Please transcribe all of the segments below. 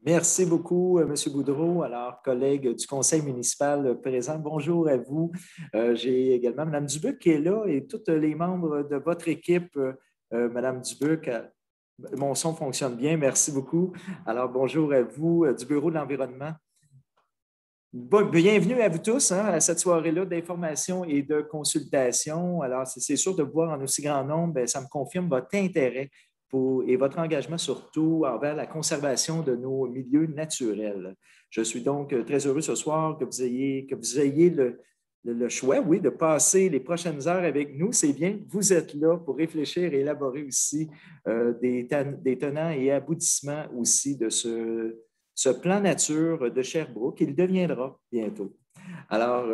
Merci beaucoup, M. Boudreau. Alors, collègue du conseil municipal présent, bonjour à vous. J'ai également Mme Dubuc qui est là et tous les membres de votre équipe. Mme Dubuc, mon son fonctionne bien, merci beaucoup. Alors, bonjour à vous du Bureau de l'environnement. Bienvenue à vous tous à cette soirée-là d'information et de consultation. Alors, c'est sûr de vous voir en aussi grand nombre, bien, ça me confirme votre intérêt et votre engagement surtout envers la conservation de nos milieux naturels. Je suis donc très heureux ce soir que vous ayez le choix, oui, de passer les prochaines heures avec nous. C'est bien que vous êtes là pour réfléchir et élaborer aussi des tenants et aboutissements aussi de ce plan nature de Sherbrooke. Il deviendra bientôt. Alors,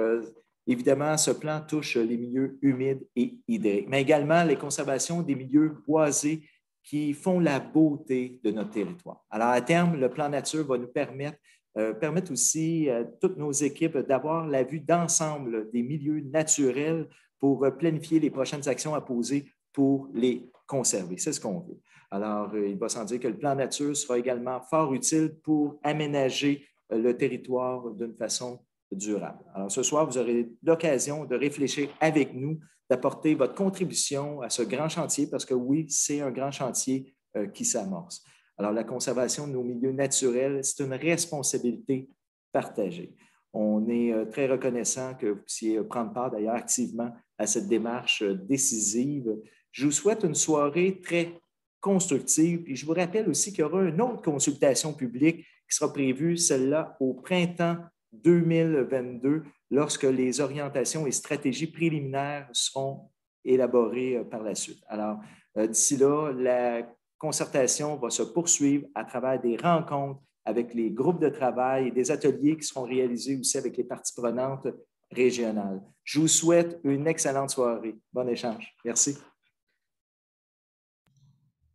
évidemment, ce plan touche les milieux humides et hydriques, mais également les conservations des milieux boisés qui font la beauté de notre territoire. Alors, à terme, le plan nature va nous permettre aussi à toutes nos équipes d'avoir la vue d'ensemble des milieux naturels pour planifier les prochaines actions à poser pour les conserver. C'est ce qu'on veut. Alors, il va sans dire que le plan nature sera également fort utile pour aménager le territoire d'une façon durable. Alors, ce soir, vous aurez l'occasion de réfléchir avec nous, d'apporter votre contribution à ce grand chantier, parce que oui, c'est un grand chantier qui s'amorce. Alors, la conservation de nos milieux naturels, c'est une responsabilité partagée. On est très reconnaissant que vous puissiez prendre part d'ailleurs activement à cette démarche décisive. Je vous souhaite une soirée très constructive. Et je vous rappelle aussi qu'il y aura une autre consultation publique qui sera prévue, celle-là, au printemps 2022, lorsque les orientations et stratégies préliminaires seront élaborées par la suite. Alors, d'ici là, la concertation va se poursuivre à travers des rencontres avec les groupes de travail et des ateliers qui seront réalisés aussi avec les parties prenantes régionales. Je vous souhaite une excellente soirée. Bon échange. Merci.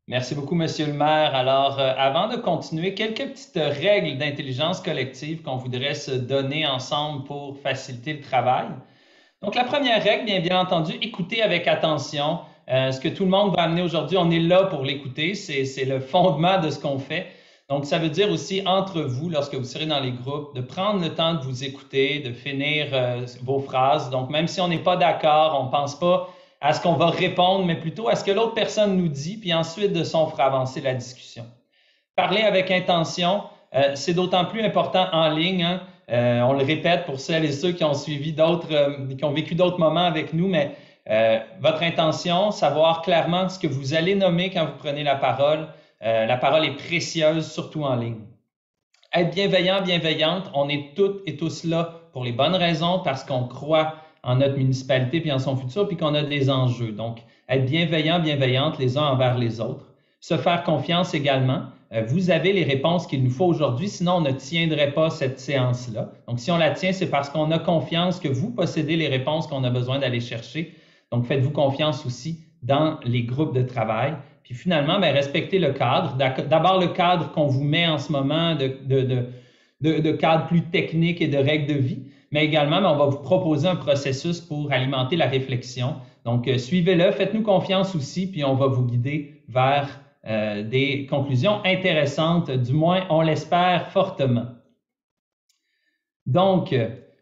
Merci beaucoup, Monsieur le maire. Alors, avant de continuer, quelques petites règles d'intelligence collective qu'on voudrait se donner ensemble pour faciliter le travail. Donc, la première règle, bien entendu, écoutez avec attention. Ce que tout le monde va amener aujourd'hui, on est là pour l'écouter. C'est le fondement de ce qu'on fait. Donc, ça veut dire aussi entre vous, lorsque vous serez dans les groupes, de prendre le temps de vous écouter, de finir vos phrases. Donc, même si on n'est pas d'accord, on ne pense pas à ce qu'on va répondre, mais plutôt à ce que l'autre personne nous dit, puis ensuite de ça, on fera avancer la discussion. Parler avec intention, c'est d'autant plus important en ligne. Hein? On le répète pour celles et ceux qui ont suivi d'autres, qui ont vécu d'autres moments avec nous, mais votre intention, savoir clairement ce que vous allez nommer quand vous prenez la parole est précieuse, surtout en ligne. Être bienveillant, bienveillante, on est toutes et tous là pour les bonnes raisons, parce qu'on croit en notre municipalité puis en son futur, puis qu'on a des enjeux. Donc, être bienveillant, bienveillante les uns envers les autres. Se faire confiance également. Vous avez les réponses qu'il nous faut aujourd'hui, sinon on ne tiendrait pas cette séance-là. Donc, si on la tient, c'est parce qu'on a confiance que vous possédez les réponses qu'on a besoin d'aller chercher. Donc, faites-vous confiance aussi dans les groupes de travail. Puis finalement, bien, respectez le cadre. D'abord, le cadre qu'on vous met en ce moment de cadre plus technique et de règles de vie, mais également, bien, on va vous proposer un processus pour alimenter la réflexion. Donc, suivez-le, faites-nous confiance aussi, puis on va vous guider vers des conclusions intéressantes, du moins, on l'espère fortement. Donc,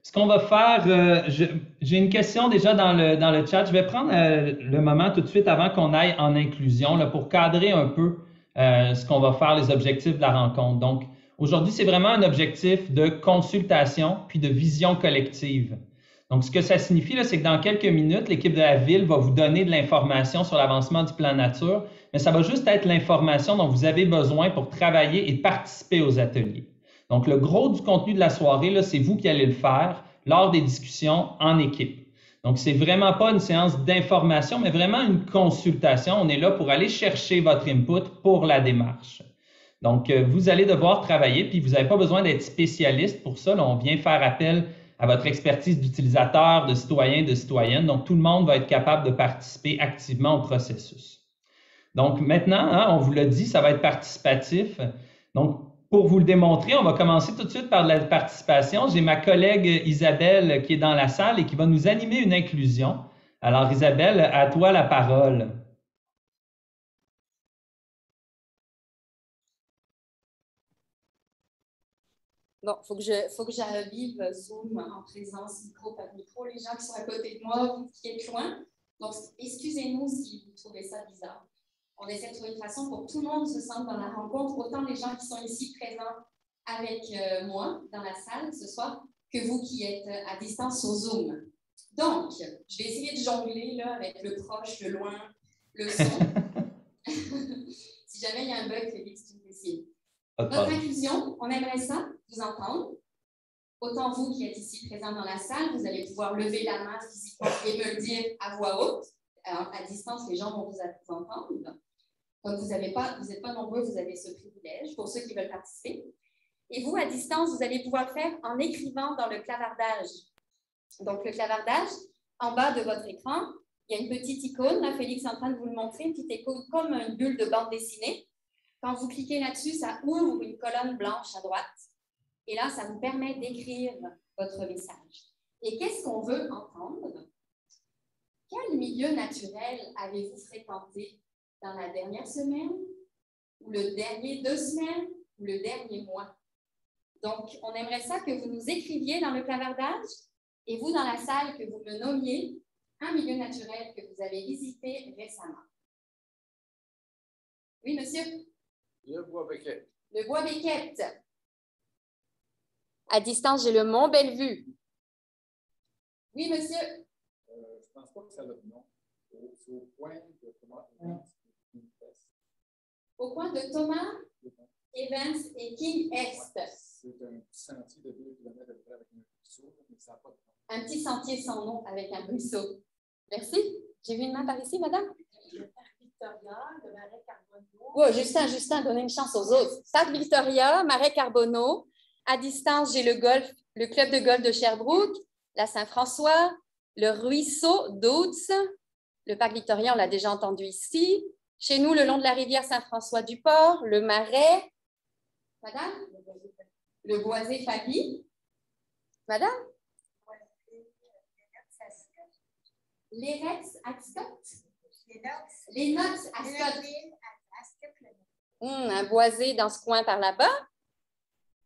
ce qu'on va faire, j'ai une question déjà dans le chat. Je vais prendre le moment tout de suite avant qu'on aille en inclusion là, pour cadrer un peu ce qu'on va faire, les objectifs de la rencontre. Donc, aujourd'hui, c'est vraiment un objectif de consultation puis de vision collective. Donc, ce que ça signifie, c'est que dans quelques minutes, l'équipe de la Ville va vous donner de l'information sur l'avancement du plan nature, mais ça va juste être l'information dont vous avez besoin pour travailler et participer aux ateliers. Donc, le gros du contenu de la soirée, c'est vous qui allez le faire lors des discussions en équipe. Donc, ce n'est vraiment pas une séance d'information, mais vraiment une consultation. On est là pour aller chercher votre input pour la démarche. Donc, vous allez devoir travailler, puis vous n'avez pas besoin d'être spécialiste pour ça. Là, on vient faire appel à votre expertise d'utilisateur, de citoyen, de citoyenne. Donc, tout le monde va être capable de participer activement au processus. Donc, maintenant, hein, on vous l'a dit, ça va être participatif. Donc, pour vous le démontrer, on va commencer tout de suite par la participation. J'ai ma collègue Isabelle qui est dans la salle et qui va nous animer une inclusion. Alors, Isabelle, à toi la parole. Bon, faut que j'arrive Zoom en présence, micro par micro. Les gens qui sont à côté de moi, vous qui êtes loin. Donc, excusez-nous si vous trouvez ça bizarre. On essaie de trouver une façon pour que tout le monde se sente dans la rencontre, autant les gens qui sont ici présents avec moi dans la salle ce soir, que vous qui êtes à distance sur Zoom. Donc, je vais essayer de jongler là, avec le proche, le loin, le son. Si jamais il y a un bug, Félix, tu me fais signe. Notre inclusion, on aimerait ça, vous entendre. Autant vous qui êtes ici présents dans la salle, vous allez pouvoir lever la main physiquement et me le dire à voix haute. Alors, à distance, les gens vont vous entendre. Donc, vous n'êtes pas nombreux, vous avez ce privilège pour ceux qui veulent participer. Et vous, à distance, vous allez pouvoir le faire en écrivant dans le clavardage. Donc, le clavardage, en bas de votre écran, il y a une petite icône. Là, Félix est en train de vous le montrer, une petite icône comme une bulle de bande dessinée. Quand vous cliquez là-dessus, ça ouvre une colonne blanche à droite. Et là, ça vous permet d'écrire votre message. Et qu'est-ce qu'on veut entendre? Quel milieu naturel avez-vous fréquenté dans la dernière semaine, ou le dernier 2 semaines, ou le dernier mois? Donc, on aimerait ça que vous nous écriviez dans le clavardage et vous, dans la salle, que vous me nommiez un milieu naturel que vous avez visité récemment. Oui, monsieur? Le Bois-Béquette. Le Bois-Béquette. À distance, j'ai le Mont Bellevue. Oui, monsieur? Je ne pense pas que ça a le nom. C'est au point de Thomas Evans. Au point de Thomas Evans et King Est. C'est un petit sentier de 2 km à peu près avec un ruisseau, mais ça n'a pas de nom. Un petit sentier sans nom avec un ruisseau. Merci. J'ai vu une main par ici, madame? Le parc Victoria, le Marais Carbonneau. Oh, Justin, donnez une chance aux autres. Parc Victoria, Marais Carbonneau. À distance, j'ai le club de golf de Sherbrooke, la Saint-François, le ruisseau d'Outz. Le parc Victoria, on l'a déjà entendu ici. Chez nous, le long de la rivière Saint-François-du-Port, le Marais. Madame? Le Boisé-Faby. Madame? Les Rex à Scott? Les Nox à Scott. Un boisé dans ce coin par là-bas.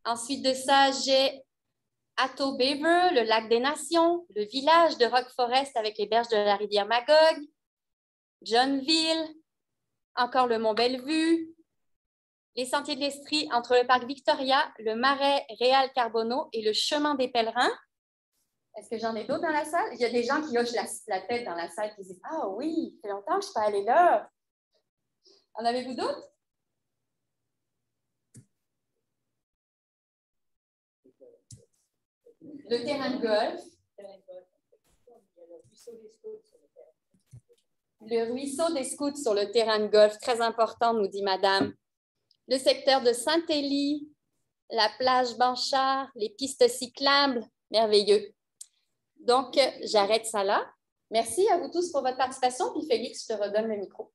Ensuite de ça, j'ai Atto Beaver, le lac des Nations, le village de Rock Forest avec les berges de la rivière Magog, Johnville, encore le Mont Bellevue, les sentiers de l'Estrie entre le parc Victoria, le Marais Réal Carbonneau et le chemin des pèlerins. Est-ce que j'en ai d'autres dans la salle? Il y a des gens qui hochent la tête dans la salle qui disent « Ah oui, ça fait longtemps que je ne suis pas allée là. » En avez-vous d'autres? Le terrain de golf. Le ruisseau des scouts sur le terrain de golf, très important, nous dit madame. Le secteur de Saint-Élie, la plage Banchard, les pistes cyclables, merveilleux. Donc, j'arrête ça là. Merci à vous tous pour votre participation. Puis Félix, je te redonne le micro.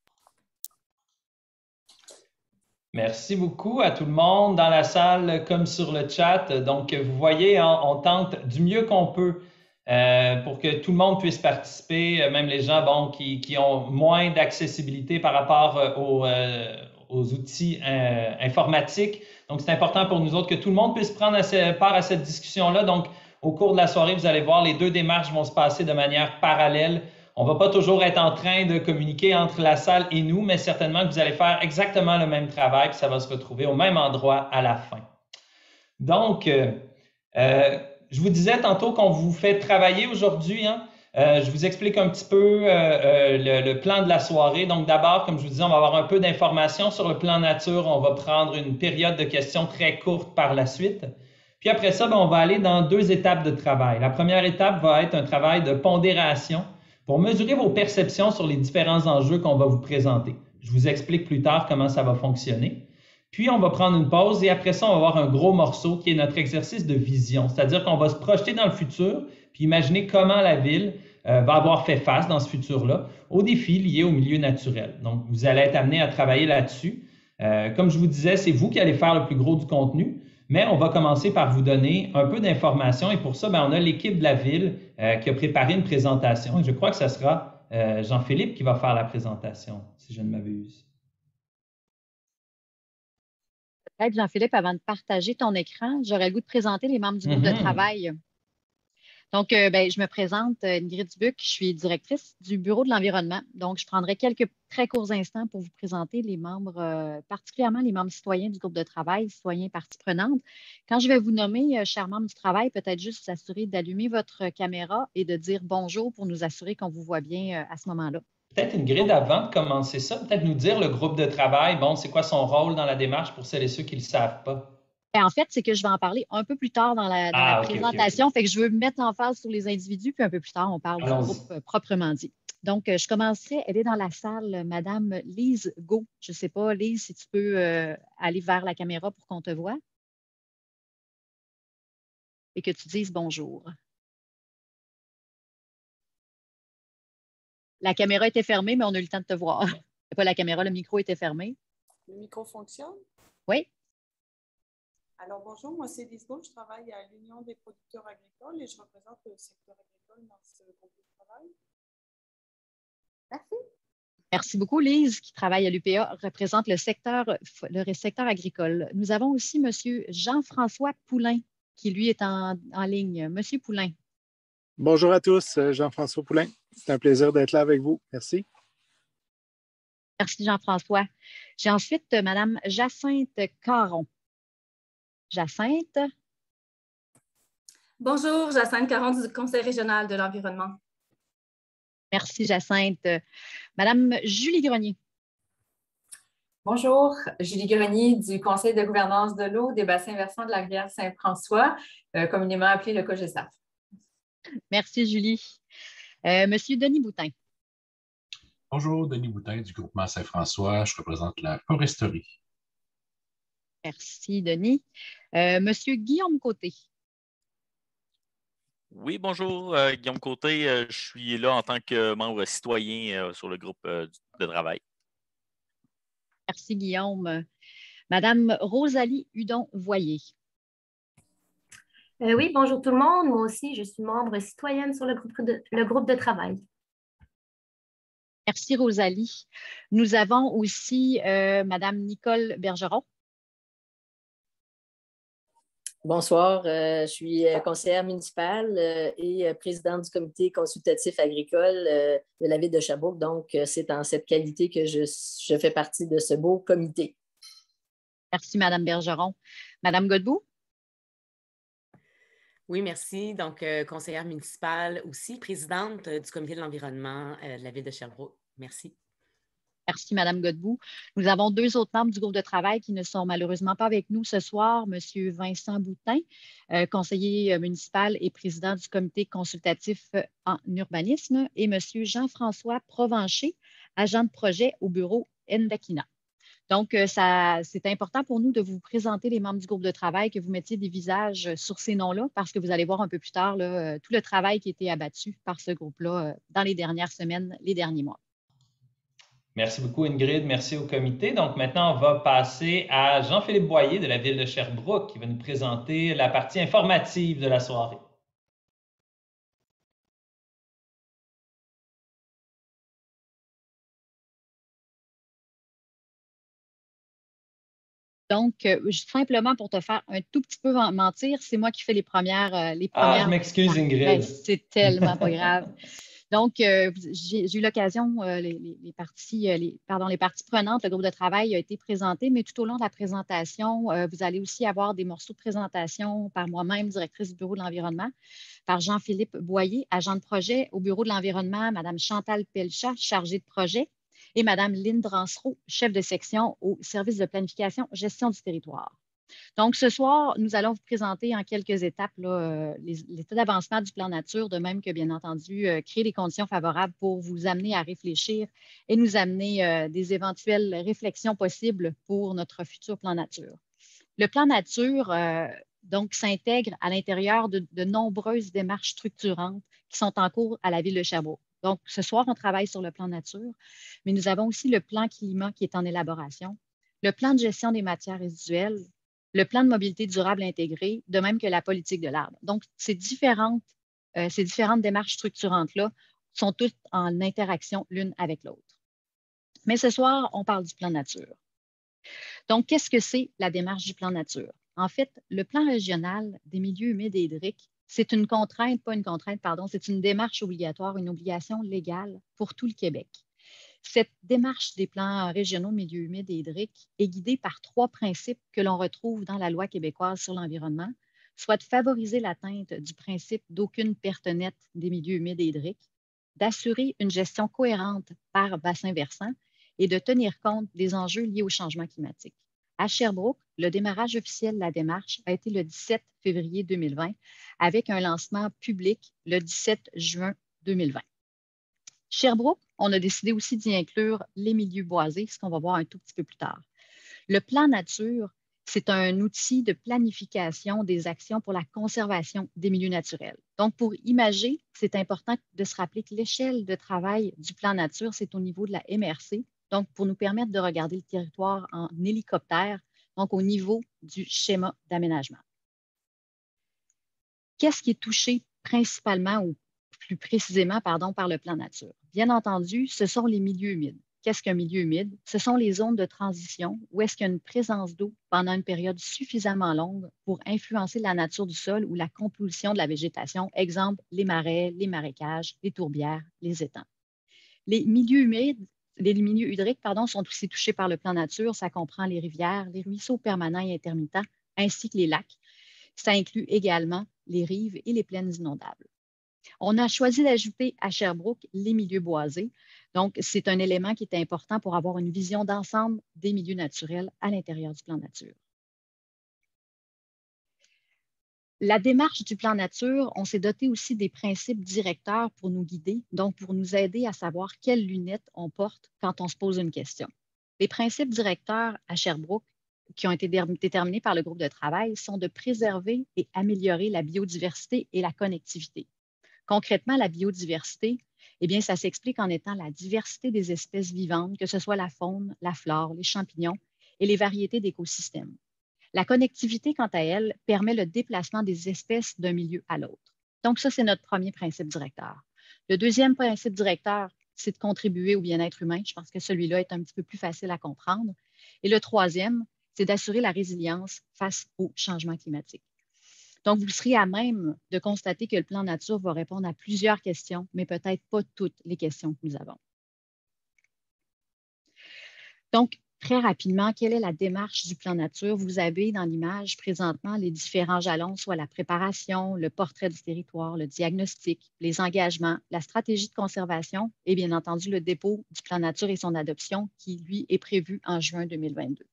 Merci beaucoup à tout le monde dans la salle comme sur le chat. Donc, vous voyez, on tente du mieux qu'on peut pour que tout le monde puisse participer, même les gens qui ont moins d'accessibilité par rapport aux outils informatiques. Donc, c'est important pour nous autres que tout le monde puisse prendre part à cette discussion-là. Donc, au cours de la soirée, vous allez voir, les 2 démarches vont se passer de manière parallèle. On ne va pas toujours être en train de communiquer entre la salle et nous, mais certainement que vous allez faire exactement le même travail, puis ça va se retrouver au même endroit à la fin. Donc, je vous disais tantôt qu'on vous fait travailler aujourd'hui. Hein? Je vous explique un petit peu le plan de la soirée. Donc, d'abord, comme je vous disais, on va avoir un peu d'informations sur le plan nature. On va prendre une période de questions très courte par la suite. Puis après ça, on va aller dans 2 étapes de travail. La première étape va être un travail de pondération pour mesurer vos perceptions sur les différents enjeux qu'on va vous présenter. Je vous explique plus tard comment ça va fonctionner. Puis, on va prendre une pause et après ça, on va avoir un gros morceau qui est notre exercice de vision. C'est-à-dire qu'on va se projeter dans le futur puis imaginer comment la ville va avoir fait face dans ce futur-là aux défis liés au milieu naturel. Donc, vous allez être amené à travailler là-dessus. Comme je vous disais, c'est vous qui allez faire le plus gros du contenu. Mais on va commencer par vous donner un peu d'informations et pour ça, on a l'équipe de la ville qui a préparé une présentation. Et je crois que ce sera Jean-Philippe qui va faire la présentation, si je ne m'abuse. Peut-être, Jean-Philippe, avant de partager ton écran, j'aurais le goût de présenter les membres du groupe de travail. Donc, je me présente, Ingrid Dubuc, je suis directrice du Bureau de l'environnement. Donc, je prendrai quelques très courts instants pour vous présenter les membres, particulièrement les membres citoyens du groupe de travail, citoyens partie prenante. Quand je vais vous nommer, chers membres du travail, peut-être juste s'assurer d'allumer votre caméra et de dire bonjour pour nous assurer qu'on vous voit bien à ce moment-là. Peut-être Ingrid, avant de commencer ça, peut-être nous dire le groupe de travail, bon, c'est quoi son rôle dans la démarche pour celles et ceux qui ne le savent pas? En fait, c'est que je vais en parler un peu plus tard dans la présentation. Okay. Fait que je veux me mettre en phase sur les individus, puis un peu plus tard, on parle du groupe proprement dit. Donc, je commencerai. Elle est dans la salle, Madame Lise Go. Je ne sais pas, Lise, si tu peux aller vers la caméra pour qu'on te voie et que tu dises bonjour. La caméra était fermée, mais on a eu le temps de te voir. Pas la caméra, le micro était fermé. Le micro fonctionne? Oui. Alors, bonjour, moi c'est Lise Go, je travaille à l'Union des producteurs agricoles et je représente le secteur agricole dans ce groupe de travail. Merci. Merci beaucoup, Lise, qui travaille à l'UPA, représente le secteur agricole. Nous avons aussi M. Jean-François Poulain, qui lui est en ligne. Monsieur Poulain. Bonjour à tous, Jean-François Poulain. C'est un plaisir d'être là avec vous. Merci. Merci, Jean-François. J'ai ensuite Mme Jacinthe Caron. Jacinthe. Bonjour, Jacinthe Caron du Conseil régional de l'environnement. Merci, Jacinthe. Madame Julie Grenier. Bonjour, Julie Grenier du Conseil de gouvernance de l'eau des bassins versants de la rivière Saint-François, communément appelé le COGESAF. Merci, Julie. Monsieur Denis Boutin. Bonjour, Denis Boutin du groupement Saint-François. Je représente la foresterie. Merci, Denis. Monsieur Guillaume Côté. Oui, bonjour, Guillaume Côté. Je suis là en tant que membre citoyen sur le groupe de travail. Merci, Guillaume. Madame Rosalie Hudon-Voyer. Oui, bonjour tout le monde. Moi aussi, je suis membre citoyenne sur le groupe de travail. Merci, Rosalie. Nous avons aussi Madame Nicole Bergeron. Bonsoir, je suis conseillère municipale et présidente du comité consultatif agricole de la ville de Sherbrooke. Donc, c'est en cette qualité que je fais partie de ce beau comité. Merci, Madame Bergeron. Madame Godbout? Oui, merci. Donc, conseillère municipale aussi, présidente du comité de l'environnement de la ville de Sherbrooke. Merci. Merci, Madame Godbout. Nous avons deux autres membres du groupe de travail qui ne sont malheureusement pas avec nous ce soir. Monsieur Vincent Boutin, conseiller municipal et président du comité consultatif en urbanisme, et Monsieur Jean-François Provencher, agent de projet au bureau Ndakina. Donc, c'est important pour nous de vous présenter les membres du groupe de travail, que vous mettiez des visages sur ces noms-là, parce que vous allez voir un peu plus tard là, tout le travail qui a été abattu par ce groupe-là dans les dernières semaines, les derniers mois. Merci beaucoup, Ingrid. Merci au comité. Donc, maintenant, on va passer à Jean-Philippe Boyer de la ville de Sherbrooke qui va nous présenter la partie informative de la soirée. Donc, simplement pour te faire un tout petit peu mentir, c'est moi qui fais les premières. Je m'excuse, Ingrid. C'est tellement pas grave. Donc, j'ai eu l'occasion, les parties prenantes, le groupe de travail a été présenté, mais tout au long de la présentation, vous allez aussi avoir des morceaux de présentation par moi-même, directrice du Bureau de l'environnement, par Jean-Philippe Boyer, agent de projet au Bureau de l'environnement, Mme Chantal Pelchat, chargée de projet, et Mme Lynne Drancereau, chef de section au service de planification, gestion du territoire. Donc, ce soir, nous allons vous présenter en quelques étapes l'état d'avancement du plan nature, de même que, bien entendu, créer les conditions favorables pour vous amener à réfléchir et nous amener des éventuelles réflexions possibles pour notre futur plan nature. Le plan nature, donc, s'intègre à l'intérieur de nombreuses démarches structurantes qui sont en cours à la ville de Sherbrooke. Donc, ce soir, on travaille sur le plan nature, mais nous avons aussi le plan climat qui est en élaboration, le plan de gestion des matières résiduelles, le plan de mobilité durable intégré, de même que la politique de l'arbre. Donc, ces différentes démarches structurantes-là sont toutes en interaction l'une avec l'autre. Mais ce soir, on parle du plan nature. Donc, qu'est-ce que c'est la démarche du plan nature? En fait, le plan régional des milieux humides et hydriques, c'est une contrainte, pas une contrainte, pardon, c'est une démarche obligatoire, une obligation légale pour tout le Québec. Cette démarche des plans régionaux de milieux humides et hydriques est guidée par 3 principes que l'on retrouve dans la loi québécoise sur l'environnement, soit de favoriser l'atteinte du principe d'aucune perte nette des milieux humides et hydriques, d'assurer une gestion cohérente par bassin versant et de tenir compte des enjeux liés au changement climatique. À Sherbrooke, le démarrage officiel de la démarche a été le 17 février 2020 avec un lancement public le 17 juin 2020. Sherbrooke, on a décidé aussi d'y inclure les milieux boisés, ce qu'on va voir un tout petit peu plus tard. Le plan nature, c'est un outil de planification des actions pour la conservation des milieux naturels. Donc, pour imager, c'est important de se rappeler que l'échelle de travail du plan nature, c'est au niveau de la MRC, donc pour nous permettre de regarder le territoire en hélicoptère, donc au niveau du schéma d'aménagement. Qu'est-ce qui est touché principalement ou plus précisément par le plan nature? Bien entendu, ce sont les milieux humides. Qu'est-ce qu'un milieu humide? Ce sont les zones de transition où est-ce qu'il y a une présence d'eau pendant une période suffisamment longue pour influencer la nature du sol ou la composition de la végétation. Exemple, les marais, les marécages, les tourbières, les étangs. Les milieux humides, les milieux hydriques, sont aussi touchés par le plan nature. Ça comprend les rivières, les ruisseaux permanents et intermittents, ainsi que les lacs. Ça inclut également les rives et les plaines inondables. On a choisi d'ajouter à Sherbrooke les milieux boisés. Donc, c'est un élément qui est important pour avoir une vision d'ensemble des milieux naturels à l'intérieur du plan nature. La démarche du plan nature, on s'est doté aussi des principes directeurs pour nous guider, donc pour nous aider à savoir quelles lunettes on porte quand on se pose une question. Les principes directeurs à Sherbrooke, qui ont été déterminés par le groupe de travail, sont de préserver et améliorer la biodiversité et la connectivité. Concrètement, la biodiversité, eh bien, ça s'explique en étant la diversité des espèces vivantes, que ce soit la faune, la flore, les champignons et les variétés d'écosystèmes. La connectivité, quant à elle, permet le déplacement des espèces d'un milieu à l'autre. Donc, ça, c'est notre premier principe directeur. Le deuxième principe directeur, c'est de contribuer au bien-être humain. Je pense que celui-là est un petit peu plus facile à comprendre. Et le troisième, c'est d'assurer la résilience face au changement climatique. Donc, vous serez à même de constater que le plan nature va répondre à plusieurs questions, mais peut-être pas toutes les questions que nous avons. Donc, très rapidement, quelle est la démarche du plan nature? Vous avez dans l'image présentement les différents jalons, soit la préparation, le portrait du territoire, le diagnostic, les engagements, la stratégie de conservation et bien entendu le dépôt du plan nature et son adoption qui, lui, est prévu en juin 2022.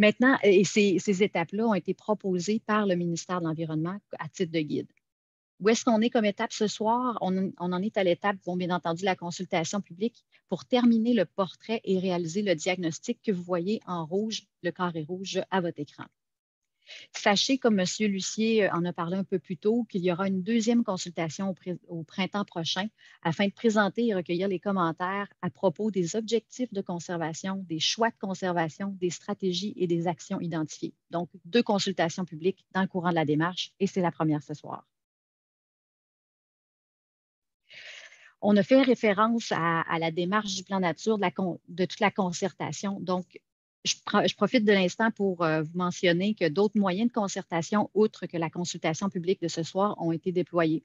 Maintenant, et ces étapes-là ont été proposées par le ministère de l'Environnement à titre de guide. Où est-ce qu'on est comme étape ce soir? On en est à l'étape, bien entendu, la consultation publique pour terminer le portrait et réaliser le diagnostic que vous voyez en rouge, le carré rouge à votre écran. Sachez, comme M. Lucier en a parlé un peu plus tôt, qu'il y aura une deuxième consultation au printemps prochain afin de présenter et recueillir les commentaires à propos des objectifs de conservation, des choix de conservation, des stratégies et des actions identifiées. Donc, 2 consultations publiques dans le courant de la démarche et c'est la première ce soir. On a fait référence à la démarche du plan nature de toute la concertation. Donc, je profite de l'instant pour vous mentionner que d'autres moyens de concertation, outre que la consultation publique de ce soir, ont été déployés.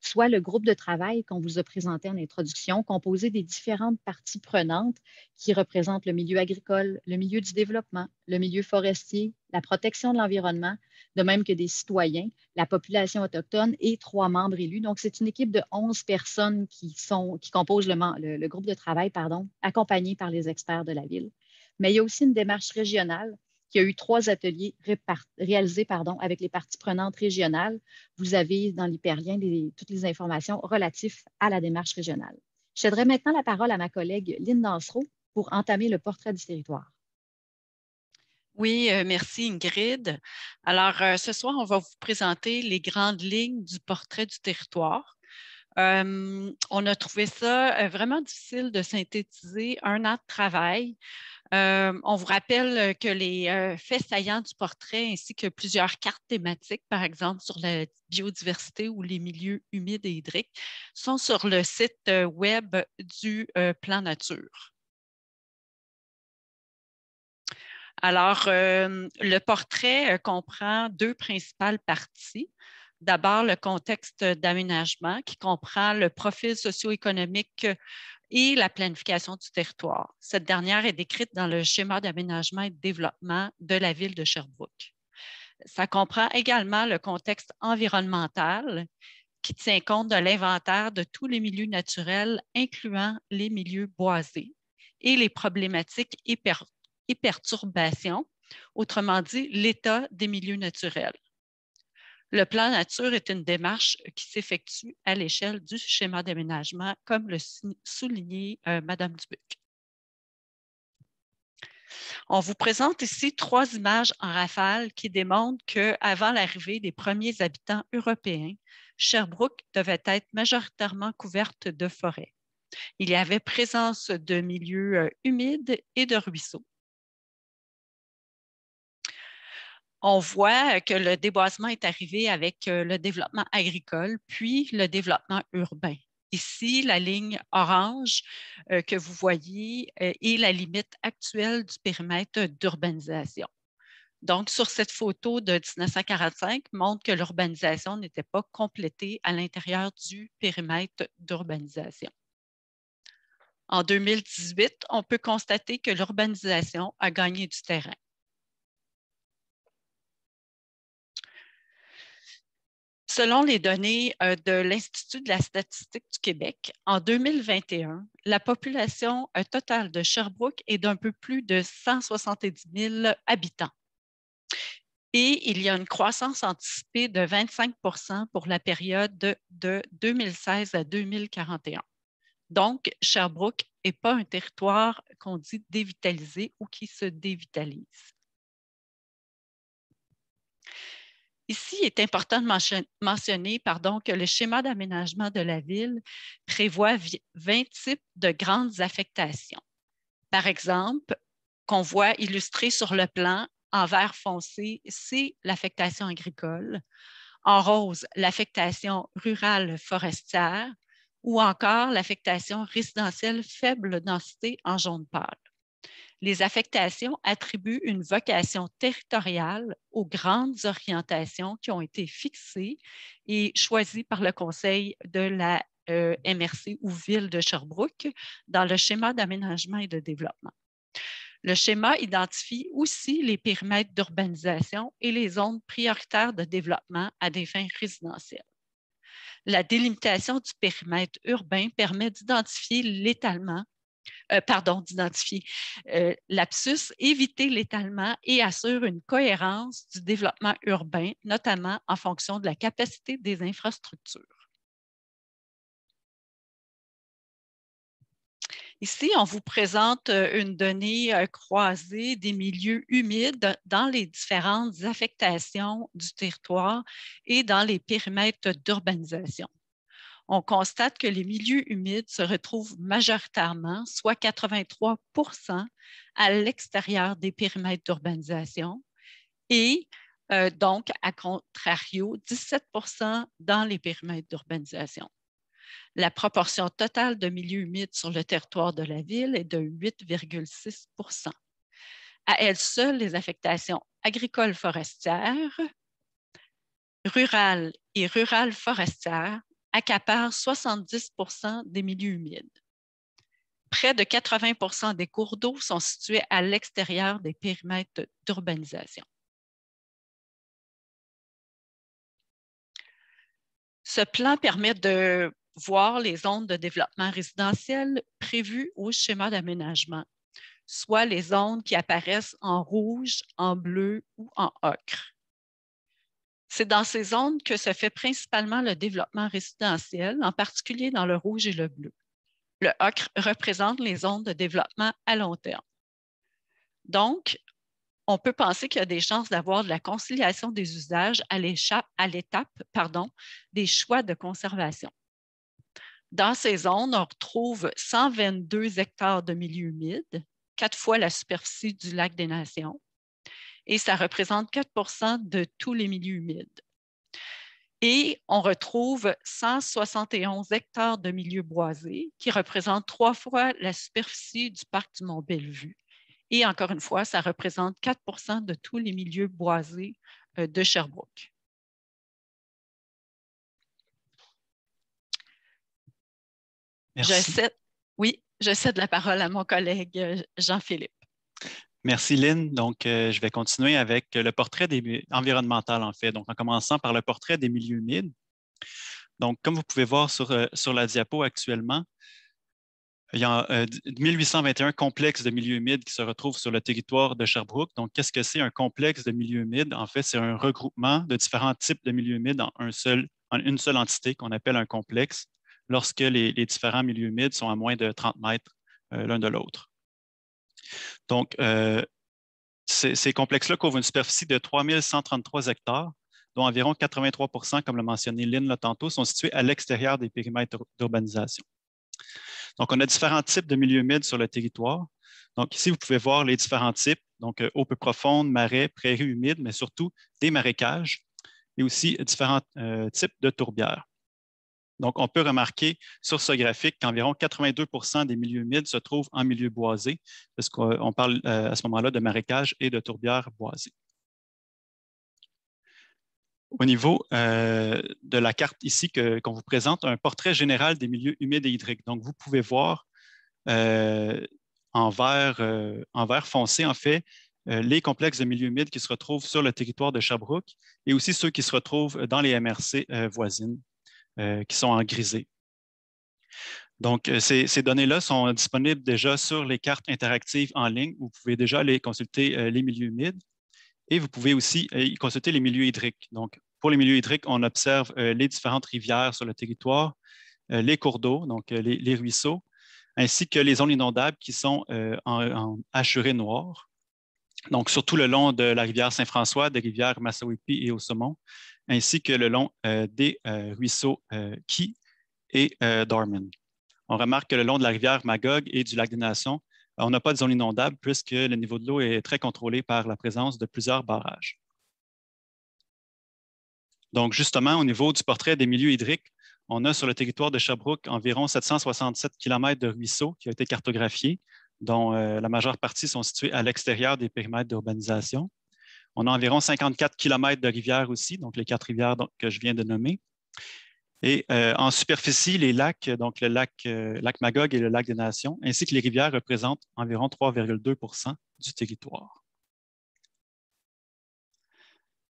Soit le groupe de travail qu'on vous a présenté en introduction, composé des différentes parties prenantes qui représentent le milieu agricole, le milieu du développement, le milieu forestier, la protection de l'environnement, de même que des citoyens, la population autochtone et 3 membres élus. Donc, c'est une équipe de 11 personnes qui composent le groupe de travail, accompagnés par les experts de la ville. Mais il y a aussi une démarche régionale qui a eu 3 ateliers réalisés avec les parties prenantes régionales. Vous avez dans l'hyperlien toutes les informations relatives à la démarche régionale. Je céderai maintenant la parole à ma collègue Lynne Dansereau pour entamer le portrait du territoire. Oui, merci Ingrid. Alors, ce soir, on va vous présenter les grandes lignes du portrait du territoire. On a trouvé ça vraiment difficile de synthétiser 1 an de travail. On vous rappelle que les faits saillants du portrait ainsi que plusieurs cartes thématiques, par exemple sur la biodiversité ou les milieux humides et hydriques, sont sur le site web du Plan Nature. Alors, le portrait comprend deux principales parties. D'abord, le contexte d'aménagement qui comprend le profil socio-économique et la planification du territoire. Cette dernière est décrite dans le schéma d'aménagement et de développement de la ville de Sherbrooke. Ça comprend également le contexte environnemental qui tient compte de l'inventaire de tous les milieux naturels, incluant les milieux boisés et les problématiques et perturbations, autrement dit, l'état des milieux naturels. Le plan nature est une démarche qui s'effectue à l'échelle du schéma d'aménagement, comme le soulignait Mme Dubuc. On vous présente ici 3 images en rafale qui démontrent qu'avant l'arrivée des premiers habitants européens, Sherbrooke devait être majoritairement couverte de forêts. Il y avait présence de milieux humides et de ruisseaux. On voit que le déboisement est arrivé avec le développement agricole, puis le développement urbain. Ici, la ligne orange que vous voyez est la limite actuelle du périmètre d'urbanisation. Donc, sur cette photo de 1945, montre que l'urbanisation n'était pas complétée à l'intérieur du périmètre d'urbanisation. En 2018, on peut constater que l'urbanisation a gagné du terrain. Selon les données de l'Institut de la statistique du Québec, en 2021, la population totale de Sherbrooke est d'un peu plus de 170 000 habitants. Et il y a une croissance anticipée de 25 % pour la période de 2016 à 2041. Donc, Sherbrooke n'est pas un territoire qu'on dit dévitalisé ou qui se dévitalise. Ici, il est important de mentionner que le schéma d'aménagement de la ville prévoit 20 types de grandes affectations. Par exemple, qu'on voit illustré sur le plan en vert foncé, c'est l'affectation agricole. En rose, l'affectation rurale forestière ou encore l'affectation résidentielle faible densité en jaune pâle. Les affectations attribuent une vocation territoriale aux grandes orientations qui ont été fixées et choisies par le Conseil de la MRC ou Ville de Sherbrooke dans le schéma d'aménagement et de développement. Le schéma identifie aussi les périmètres d'urbanisation et les zones prioritaires de développement à des fins résidentielles. La délimitation du périmètre urbain permet d'identifier l'étalement lapsus, éviter l'étalement et assure une cohérence du développement urbain, notamment en fonction de la capacité des infrastructures. Ici, on vous présente une donnée croisée des milieux humides dans les différentes affectations du territoire et dans les périmètres d'urbanisation. On constate que les milieux humides se retrouvent majoritairement, soit 83 % à l'extérieur des périmètres d'urbanisation et donc, à contrario, 17 % dans les périmètres d'urbanisation. La proportion totale de milieux humides sur le territoire de la ville est de 8,6 %. À elles seules, les affectations agricoles forestières, rurales et rurales forestières accaparent 70 % des milieux humides. Près de 80 % des cours d'eau sont situés à l'extérieur des périmètres d'urbanisation. Ce plan permet de voir les zones de développement résidentiel prévues au schéma d'aménagement, soit les zones qui apparaissent en rouge, en bleu ou en ocre. C'est dans ces zones que se fait principalement le développement résidentiel, en particulier dans le rouge et le bleu. Le ocre représente les zones de développement à long terme. Donc, on peut penser qu'il y a des chances d'avoir de la conciliation des usages à l'étape des choix de conservation. Dans ces zones, on retrouve 122 hectares de milieux humides, 4 fois la superficie du lac des Nations, et ça représente 4 % de tous les milieux humides. Et on retrouve 171 hectares de milieux boisés qui représentent 3 fois la superficie du parc du Mont-Bellevue Et encore une fois, ça représente 4 de tous les milieux boisés de Sherbrooke. Merci. Je cède la parole à mon collègue Jean-Philippe. Merci, Lynn. Donc, je vais continuer avec le portrait environnemental, en fait. Donc, en commençant par le portrait des milieux humides. Donc, comme vous pouvez voir sur la diapo actuellement, il y a 1821 complexes de milieux humides qui se retrouvent sur le territoire de Sherbrooke. Donc, qu'est-ce que c'est un complexe de milieux humides? En fait, c'est un regroupement de différents types de milieux humides en une seule entité qu'on appelle un complexe lorsque les différents milieux humides sont à moins de 30 mètres l'un de l'autre. Donc, ces complexes-là couvrent une superficie de 3133 hectares, dont environ 83 comme l'a mentionné Lynn là, tantôt, sont situés à l'extérieur des périmètres d'urbanisation. Donc, on a différents types de milieux humides sur le territoire. Donc, ici, vous pouvez voir les différents types, donc eau peu profonde, marais, prairies humides, mais surtout des marécages et aussi différents types de tourbières. Donc, on peut remarquer sur ce graphique qu'environ 82 des milieux humides se trouvent en milieu boisé, parce qu'on parle à ce moment-là de marécages et de tourbières boisées. Au niveau de la carte ici qu'on vous présente, un portrait général des milieux humides et hydriques. Donc, vous pouvez voir en vert foncé, en fait, les complexes de milieux humides qui se retrouvent sur le territoire de Sherbrooke et aussi ceux qui se retrouvent dans les MRC voisines, qui sont en grisé. Donc, ces données-là sont disponibles déjà sur les cartes interactives en ligne. Vous pouvez déjà aller consulter les milieux humides. Et vous pouvez aussi consulter les milieux hydriques. Donc, pour les milieux hydriques, on observe les différentes rivières sur le territoire, les cours d'eau, donc les ruisseaux, ainsi que les zones inondables qui sont en hachurée noire. Donc, surtout le long de la rivière Saint-François, des rivières Massawippi et Au-Saumon, ainsi que le long des ruisseaux Key et Darman. On remarque que le long de la rivière Magog et du lac des Nations, on n'a pas de zone inondable puisque le niveau de l'eau est très contrôlé par la présence de plusieurs barrages. Donc, justement, au niveau du portrait des milieux hydriques, on a sur le territoire de Sherbrooke environ 767 km de ruisseaux qui ont été cartographiés, dont la majeure partie sont situés à l'extérieur des périmètres d'urbanisation. On a environ 54 km de rivières aussi, donc les 4 rivières que je viens de nommer. Et en superficie, les lacs, donc le lac Magog et le lac des Nations, ainsi que les rivières représentent environ 3,2 % du territoire.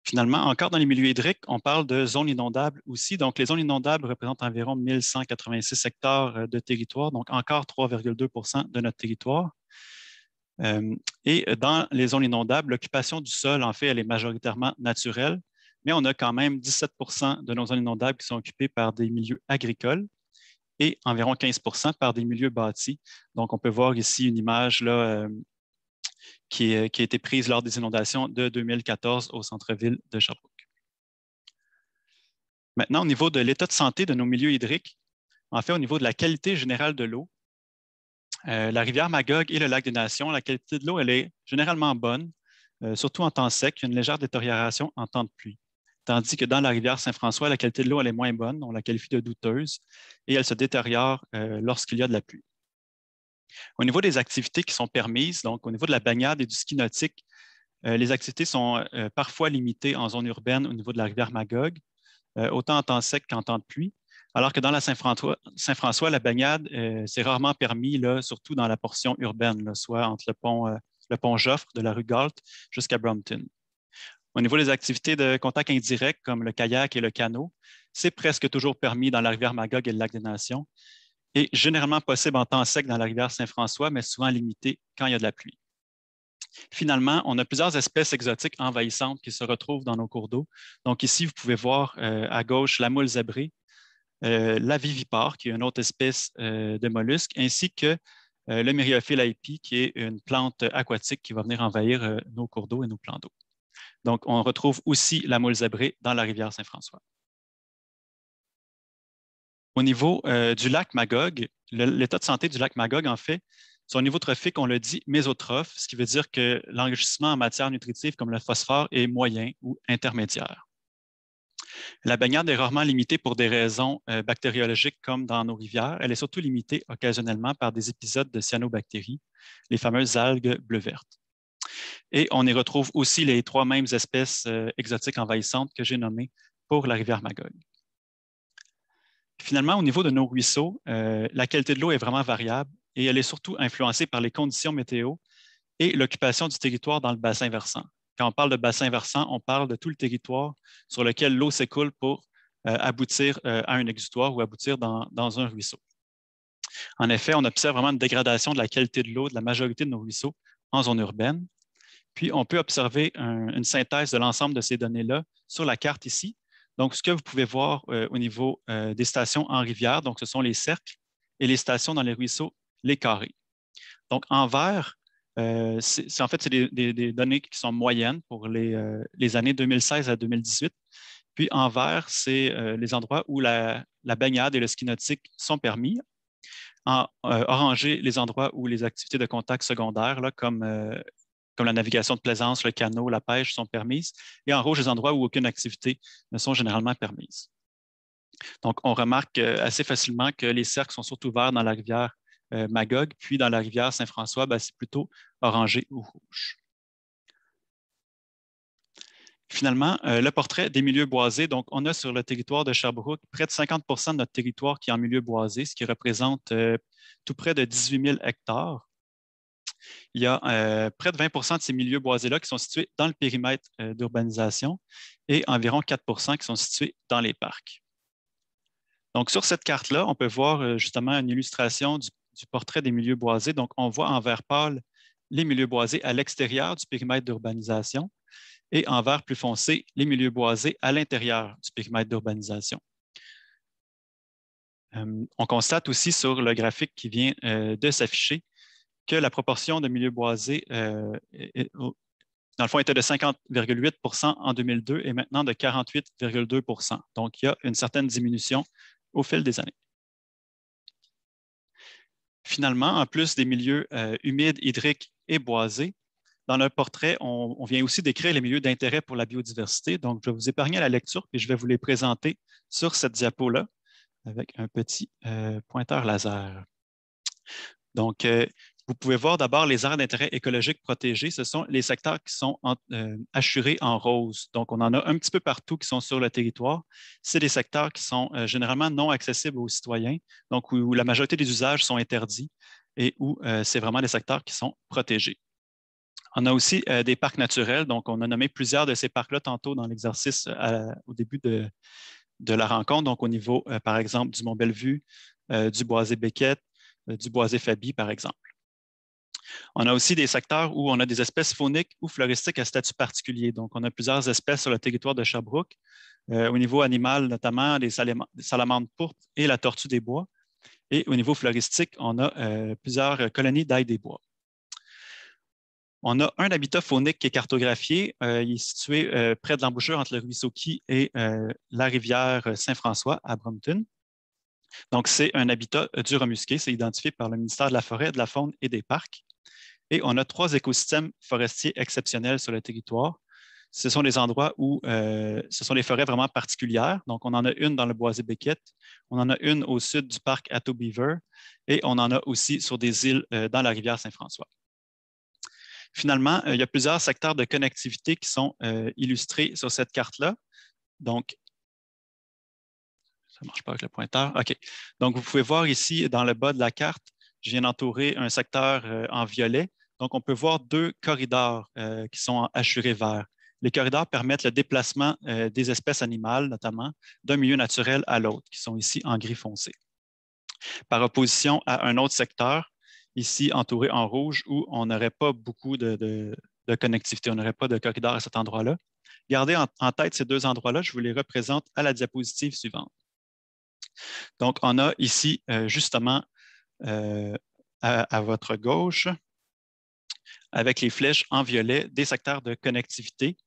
Finalement, encore dans les milieux hydriques, on parle de zones inondables aussi. Donc, les zones inondables représentent environ 1186 hectares de territoire, donc encore 3,2 % de notre territoire. Et dans les zones inondables, l'occupation du sol, en fait, elle est majoritairement naturelle, mais on a quand même 17 % de nos zones inondables qui sont occupées par des milieux agricoles et environ 15 % par des milieux bâtis. Donc, on peut voir ici une image là, qui a été prise lors des inondations de 2014 au centre-ville de Sherbrooke. Maintenant, au niveau de l'état de santé de nos milieux hydriques, en fait, au niveau de la qualité générale de l'eau, la rivière Magog et le lac des Nations, la qualité de l'eau, elle est généralement bonne, surtout en temps sec. Il y a une légère détérioration en temps de pluie. Tandis que dans la rivière Saint-François, la qualité de l'eau, elle est moins bonne. On la qualifie de douteuse et elle se détériore lorsqu'il y a de la pluie. Au niveau des activités qui sont permises, donc au niveau de la baignade et du ski nautique, les activités sont parfois limitées en zone urbaine au niveau de la rivière Magog, autant en temps sec qu'en temps de pluie, alors que dans la Saint-François, la baignade, c'est rarement permis, là, surtout dans la portion urbaine, là, soit entre le pont Joffre de la rue Galt jusqu'à Brompton. Au niveau des activités de contact indirect, comme le kayak et le canot, c'est presque toujours permis dans la rivière Magog et le lac des Nations, et généralement possible en temps sec dans la rivière Saint-François, mais souvent limité quand il y a de la pluie. Finalement, on a plusieurs espèces exotiques envahissantes qui se retrouvent dans nos cours d'eau. Donc ici, vous pouvez voir à gauche la moule zébrée, la vivipare, qui est une autre espèce de mollusque, ainsi que le Myriophylle aipi, qui est une plante aquatique qui va venir envahir nos cours d'eau et nos plans d'eau. Donc, on retrouve aussi la moule zébrée dans la rivière Saint-François. Au niveau du lac Magog, l'état de santé du lac Magog, en fait, son niveau trophique, on le dit mésotrophe, ce qui veut dire que l'enrichissement en matière nutritive comme le phosphore est moyen ou intermédiaire. La baignade est rarement limitée pour des raisons bactériologiques comme dans nos rivières. Elle est surtout limitée occasionnellement par des épisodes de cyanobactéries, les fameuses algues bleu-vertes. Et on y retrouve aussi les 3 mêmes espèces exotiques envahissantes que j'ai nommées pour la rivière Magog. Finalement, au niveau de nos ruisseaux, la qualité de l'eau est vraiment variable et elle est surtout influencée par les conditions météo et l'occupation du territoire dans le bassin versant. Quand on parle de bassin versant, on parle de tout le territoire sur lequel l'eau s'écoule pour aboutir à un exutoire ou aboutir dans un ruisseau. En effet, on observe vraiment une dégradation de la qualité de l'eau de la majorité de nos ruisseaux en zone urbaine. Puis, on peut observer une synthèse de l'ensemble de ces données-là sur la carte ici. Donc, ce que vous pouvez voir au niveau des stations en rivière, donc ce sont les cercles, et les stations dans les ruisseaux, les carrés. Donc, en vert, c'est des données qui sont moyennes pour les années 2016 à 2018. Puis en vert, c'est les endroits où la baignade et le ski nautique sont permis. En orangé, les endroits où les activités de contact secondaires, là, comme la navigation de plaisance, le canot, la pêche sont permises. Et en rouge, les endroits où aucune activité ne sont généralement permises. Donc, on remarque assez facilement que les cercles sont surtout verts dans la rivière Magog, puis dans la rivière Saint-François, c'est plutôt orangé ou rouge. Finalement, le portrait des milieux boisés. Donc, on a sur le territoire de Sherbrooke près de 50 % de notre territoire qui est en milieu boisé, ce qui représente tout près de 18 000 hectares. Il y a près de 20 % de ces milieux boisés-là qui sont situés dans le périmètre d'urbanisation et environ 4 % qui sont situés dans les parcs. Donc, sur cette carte-là, on peut voir justement une illustration du portrait des milieux boisés. Donc, on voit en vert pâle les milieux boisés à l'extérieur du périmètre d'urbanisation et en vert plus foncé, les milieux boisés à l'intérieur du périmètre d'urbanisation. On constate aussi sur le graphique qui vient de s'afficher que la proportion de milieux boisés, dans le fond, était de 50,8 % en 2002 et maintenant de 48,2 %. Donc, il y a une certaine diminution au fil des années. Finalement, en plus des milieux humides, hydriques et boisés, dans le portrait, on vient aussi décrire les milieux d'intérêt pour la biodiversité. Donc, je vais vous épargner la lecture et je vais vous les présenter sur cette diapo-là avec un petit pointeur laser. Donc, vous pouvez voir d'abord les aires d'intérêt écologique protégées. Ce sont les secteurs qui sont hachurés en rose. Donc, on en a un petit peu partout qui sont sur le territoire. C'est des secteurs qui sont généralement non accessibles aux citoyens, donc où la majorité des usages sont interdits et où c'est vraiment des secteurs qui sont protégés. On a aussi des parcs naturels. Donc, on a nommé plusieurs de ces parcs-là tantôt dans l'exercice au début de la rencontre. Donc, au niveau, par exemple, du Mont-Bellevue, du Boisé-Beckett, du Boisé-Faby, par exemple. On a aussi des secteurs où on a des espèces fauniques ou floristiques à statut particulier. Donc, on a plusieurs espèces sur le territoire de Sherbrooke. Au niveau animal, notamment les salamandres pourpres et la tortue des bois. Et au niveau floristique, on a plusieurs colonies d'ail des bois. On a un habitat faunique qui est cartographié. Il est situé près de l'embouchure entre le ruisseau Quay et la rivière Saint-François à Brompton. Donc, c'est un habitat du remusqué. C'est identifié par le ministère de la Forêt, de la Faune et des Parcs. Et on a 3 écosystèmes forestiers exceptionnels sur le territoire. Ce sont des endroits où ce sont des forêts vraiment particulières. Donc, on en a une dans le Boisé-Beckett, on en a une au sud du parc Atto Beaver et on en a aussi sur des îles dans la rivière Saint-François. Finalement, il y a plusieurs secteurs de connectivité qui sont illustrés sur cette carte-là. Donc, ça ne marche pas avec le pointeur. OK. Donc, vous pouvez voir ici, dans le bas de la carte, je viens d'entourer un secteur en violet. Donc, on peut voir 2 corridors qui sont hachurés verts. Les corridors permettent le déplacement des espèces animales, notamment, d'un milieu naturel à l'autre, qui sont ici en gris foncé. Par opposition à un autre secteur, ici entouré en rouge, où on n'aurait pas beaucoup de connectivité, on n'aurait pas de corridor à cet endroit-là. Gardez en tête ces 2 endroits-là, je vous les représente à la diapositive suivante. Donc, on a ici, justement, à votre gauche, avec les flèches en violet, des secteurs de connectivité,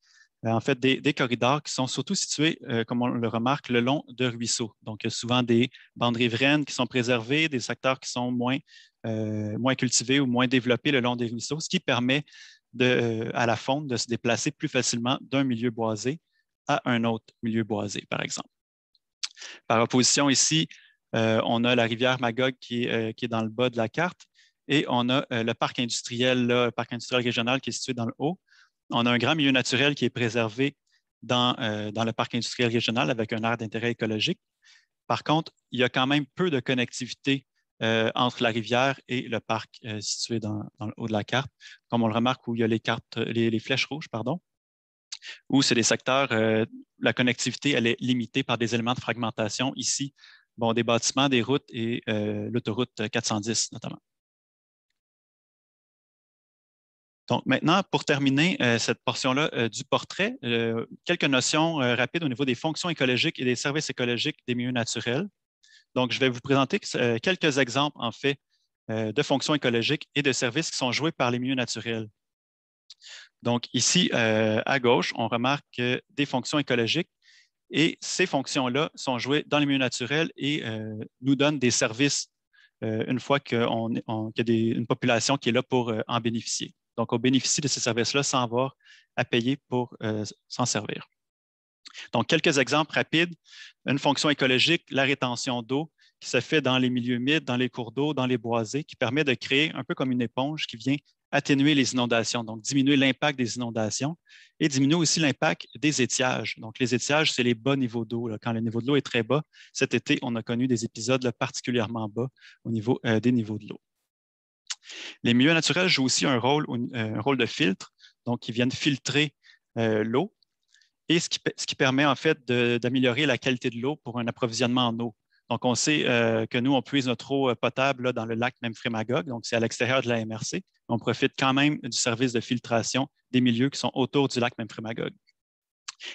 en fait, des corridors qui sont surtout situés, comme on le remarque, le long de ruisseaux. Donc, il y a souvent des bandes riveraines qui sont préservées, des secteurs qui sont moins cultivés ou moins développés le long des ruisseaux, ce qui permet à la faune de se déplacer plus facilement d'un milieu boisé à un autre milieu boisé, par exemple. Par opposition, ici, on a la rivière Magog qui est dans le bas de la carte et on a le parc industriel, là, le parc industriel régional qui est situé dans le haut. On a un grand milieu naturel qui est préservé dans le parc industriel régional avec un aire d'intérêt écologique. Par contre, il y a quand même peu de connectivité entre la rivière et le parc situé dans le haut de la carte, comme on le remarque où il y a les flèches rouges, pardon, où c'est des secteurs, la connectivité elle est limitée par des éléments de fragmentation. Ici, bon, des bâtiments, des routes et l'autoroute 410 notamment. Donc maintenant, pour terminer cette portion-là du portrait, quelques notions rapides au niveau des fonctions écologiques et des services écologiques des milieux naturels. Donc, je vais vous présenter quelques exemples, en fait, de fonctions écologiques et de services qui sont joués par les milieux naturels. Donc, ici, à gauche, on remarque des fonctions écologiques et ces fonctions-là sont jouées dans les milieux naturels et nous donnent des services une fois qu'il y a une population qui est là pour en bénéficier. Donc, on bénéficie de ces services-là sans avoir à payer pour s'en servir. Donc, quelques exemples rapides. Une fonction écologique, la rétention d'eau qui se fait dans les milieux humides, dans les cours d'eau, dans les boisés, qui permet de créer un peu comme une éponge qui vient atténuer les inondations, donc diminuer l'impact des inondations et diminuer aussi l'impact des étiages. Donc, les étiages, c'est les bas niveaux d'eau. Quand le niveau de l'eau est très bas, cet été, on a connu des épisodes là, particulièrement bas au niveau des niveaux de l'eau. Les milieux naturels jouent aussi un rôle de filtre, donc ils viennent filtrer l'eau et ce qui permet en fait d'améliorer la qualité de l'eau pour un approvisionnement en eau. Donc, on sait que nous, on puise notre eau potable là, dans le lac Memphremagog, donc c'est à l'extérieur de la MRC. On profite quand même du service de filtration des milieux qui sont autour du lac Memphremagog,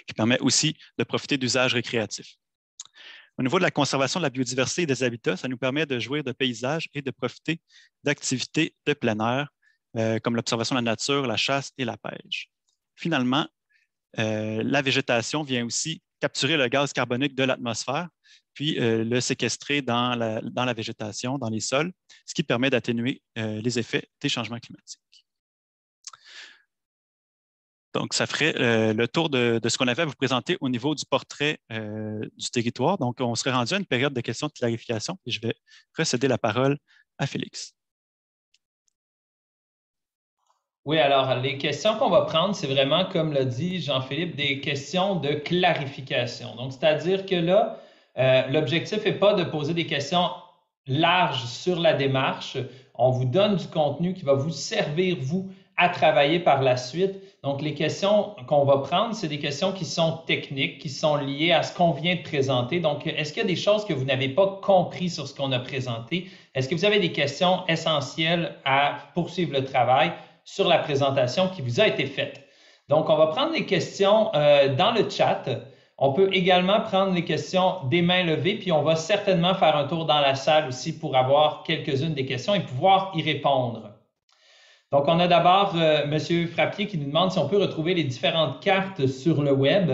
qui permet aussi de profiter d'usages récréatifs. Au niveau de la conservation de la biodiversité et des habitats, ça nous permet de jouir de paysages et de profiter d'activités de plein air, comme l'observation de la nature, la chasse et la pêche. Finalement, la végétation vient aussi capturer le gaz carbonique de l'atmosphère, puis le séquestrer dans la végétation, dans les sols, ce qui permet d'atténuer les effets des changements climatiques. Donc, ça ferait le tour de ce qu'on avait à vous présenter au niveau du portrait du territoire. Donc, on serait rendu à une période de questions de clarification et je vais recéder la parole à Félix. Oui, alors les questions qu'on va prendre, c'est vraiment, comme l'a dit Jean-Philippe, des questions de clarification. Donc, c'est-à-dire que là, l'objectif n'est pas de poser des questions larges sur la démarche. On vous donne du contenu qui va vous servir, vous, à travailler par la suite. Donc, les questions qu'on va prendre, c'est des questions qui sont techniques, qui sont liées à ce qu'on vient de présenter. Donc, est-ce qu'il y a des choses que vous n'avez pas compris sur ce qu'on a présenté? Est-ce que vous avez des questions essentielles à poursuivre le travail sur la présentation qui vous a été faite? Donc, on va prendre les questions dans le chat. On peut également prendre les questions des mains levées, puis on va certainement faire un tour dans la salle aussi pour avoir quelques-unes des questions et pouvoir y répondre. Donc, on a d'abord M. Frappier qui nous demande si on peut retrouver les différentes cartes sur le web.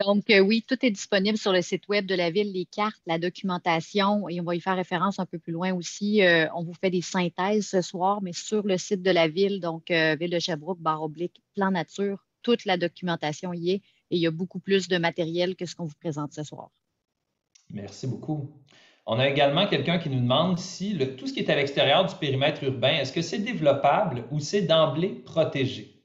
Donc, oui, tout est disponible sur le site web de la Ville, les cartes, la documentation, et on va y faire référence un peu plus loin aussi. On vous fait des synthèses ce soir, mais sur le site de la Ville, donc Ville de Sherbrooke, /plan nature, toute la documentation y est et il y a beaucoup plus de matériel que ce qu'on vous présente ce soir. Merci beaucoup. On a également quelqu'un qui nous demande si tout ce qui est à l'extérieur du périmètre urbain, est-ce que c'est développable ou c'est d'emblée protégé?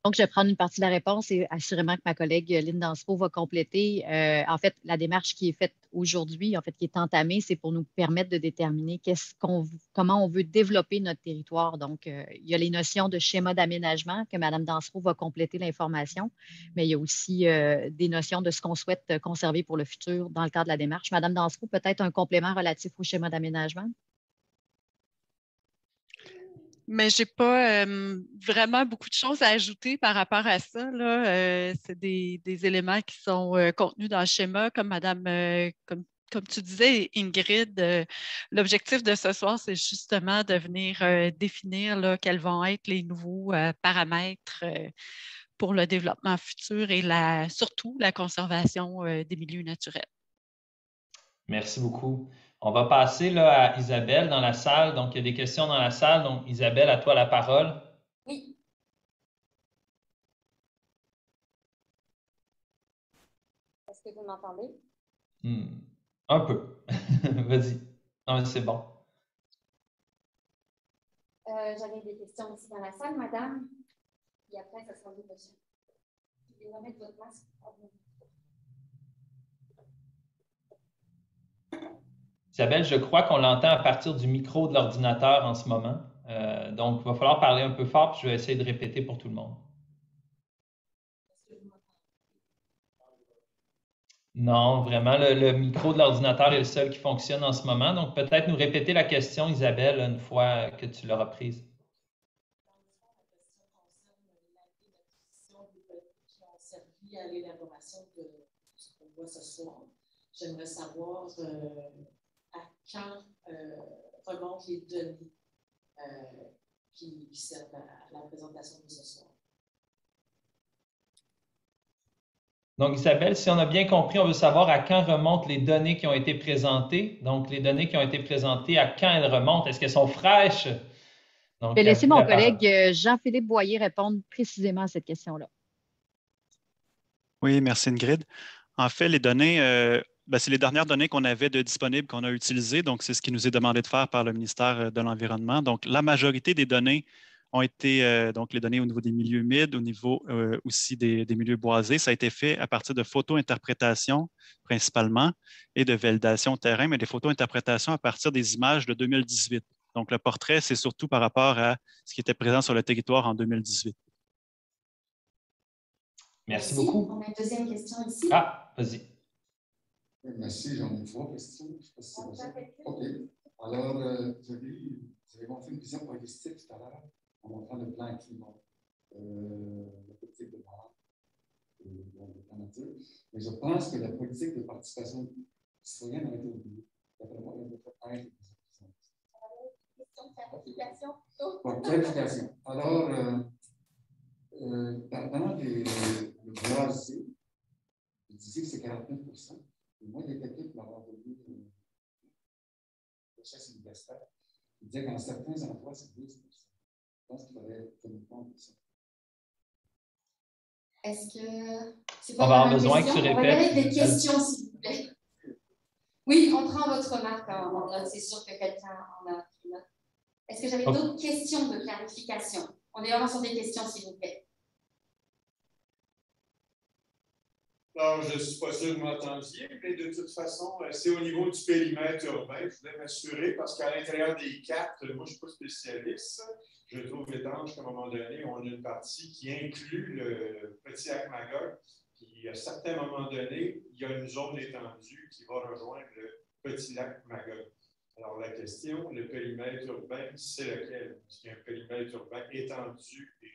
Donc, je vais prendre une partie de la réponse et assurément que ma collègue Lynne Dansereau va compléter. En fait, la démarche qui est faite aujourd'hui, en fait, qui est entamée, c'est pour nous permettre de déterminer comment on veut développer notre territoire. Donc, il y a les notions de schéma d'aménagement que Mme Dansereau va compléter l'information, mais il y a aussi des notions de ce qu'on souhaite conserver pour le futur dans le cadre de la démarche. Mme Dansereau, peut-être un complément relatif au schéma d'aménagement? Mais je n'ai pas vraiment beaucoup de choses à ajouter par rapport à ça. C'est des éléments qui sont contenus dans le schéma, comme comme tu disais, Ingrid. L'objectif de ce soir, c'est justement de venir définir quels vont être les nouveaux paramètres pour le développement futur et surtout la conservation des milieux naturels. Merci beaucoup. On va passer là, à Isabelle dans la salle. Donc, il y a des questions dans la salle. Donc, Isabelle, à toi la parole. Oui. Est-ce que vous m'entendez? Un peu. Vas-y. Non, c'est bon. J'avais des questions aussi dans la salle, madame. Et après, ça sera vous, monsieur. Je vais remettre votre masque. Isabelle, je crois qu'on l'entend à partir du micro de l'ordinateur en ce moment. Donc, il va falloir parler un peu fort, puis je vais essayer de répéter pour tout le monde. Non, vraiment, le micro de l'ordinateur est le seul qui fonctionne en ce moment. Donc, peut-être nous répéter la question, Isabelle, une fois que tu l'auras prise. À l'élaboration de ce qu'on voit ce soir. J'aimerais savoir à quand remontent les données qui servent à la présentation de ce soir. Donc, Isabelle, si on a bien compris, on veut savoir à quand remontent les données qui ont été présentées. Donc, les données qui ont été présentées, à quand elles remontent? Est-ce qu'elles sont fraîches? Donc, je vais laisser mon collègue Jean-Philippe Boyer répondre précisément à cette question-là. Oui, merci Ingrid. En fait, les données, c'est les dernières données qu'on avait de disponibles qu'on a utilisées. Donc, c'est ce qui nous est demandé de faire par le ministère de l'Environnement. Donc, la majorité des données ont été, donc les données au niveau des milieux humides, au niveau aussi des milieux boisés. Ça a été fait à partir de photo-interprétation principalement et de validation terrain, mais des photo-interprétations à partir des images de 2018. Donc, le portrait, c'est surtout par rapport à ce qui était présent sur le territoire en 2018. Merci beaucoup. On a une deuxième question ici. Ah, vas-y. Merci, j'en ai 3 questions. Je sais pas si c'est possible. OK. Alors, vous avez montré une vision holistique tout à l'heure en montrant le plan climat, la politique de l'art, le plan nature. Mais je pense que la politique de participation citoyenne a été oubliée. D'après moi, elle devrait être Question de clarification. Bon, clarification. Alors, dans le boisé, vous disiez que c'est 49 %. Moi, il y a quelqu'un qui m'a envoyé une recherche universitaire. Il disait qu'en certains endroits, c'est 12 %. Je pense qu'il faudrait tenir compte de ça. Est-ce que... On va avoir besoin que tu répètes. On va y aller avec des questions, s'il vous plaît. Oui, on prend votre remarque en note. C'est sûr que quelqu'un en a pris note. Est-ce que j'avais d'autres questions de clarification? On est vraiment sur des questions, s'il vous plaît. Alors, je ne suis pas sûr que vous m'entendiez, mais de toute façon, c'est au niveau du périmètre urbain. Je voulais m'assurer parce qu'à l'intérieur des cartes, moi, je ne suis pas spécialiste. Je trouve étrange qu'à un moment donné, on a une partie qui inclut le petit lac Magog. Puis, à certains moments donnés, il y a une zone étendue qui va rejoindre le petit lac Magog. Alors, la question, le périmètre urbain, c'est lequel? Est-ce qu'il y a un périmètre urbain étendu et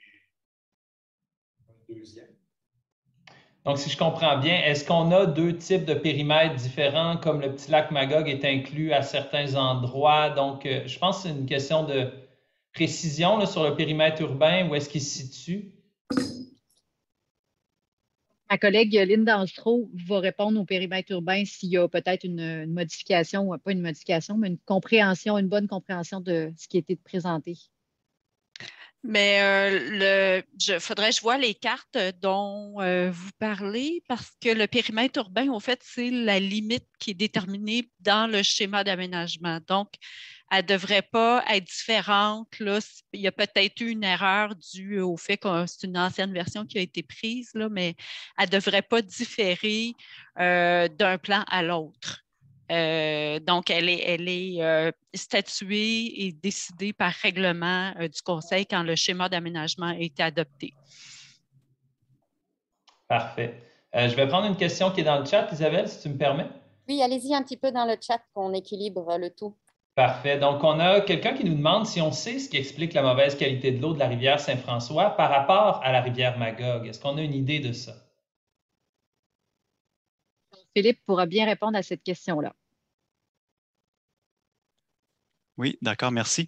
un deuxième? Donc, si je comprends bien, est-ce qu'on a deux types de périmètres différents, comme le petit lac Magog est inclus à certains endroits? Donc, je pense que c'est une question de précision là, sur le périmètre urbain, où est-ce qu'il se situe? Ma collègue Lynne Danstro va répondre au périmètre urbain s'il y a peut-être une modification, pas une modification, mais une compréhension, une bonne compréhension de ce qui a été présenté. Mais faudrait que je vois les cartes dont vous parlez parce que le périmètre urbain, au fait, c'est la limite qui est déterminée dans le schéma d'aménagement. Donc, elle ne devrait pas être différente. Là. Il y a peut-être eu une erreur due au fait que c'est une ancienne version qui a été prise, là, mais elle ne devrait pas différer d'un plan à l'autre. Donc, elle est statuée et décidée par règlement du Conseil quand le schéma d'aménagement a été adopté. Parfait. Je vais prendre une question qui est dans le chat, Isabelle, si tu me permets. Oui, allez-y un petit peu dans le chat qu'on équilibre le tout. Parfait. Donc, on a quelqu'un qui nous demande si on sait ce qui explique la mauvaise qualité de l'eau de la rivière Saint-François par rapport à la rivière Magog. Est-ce qu'on a une idée de ça? Philippe pourra bien répondre à cette question-là. Oui, d'accord, merci.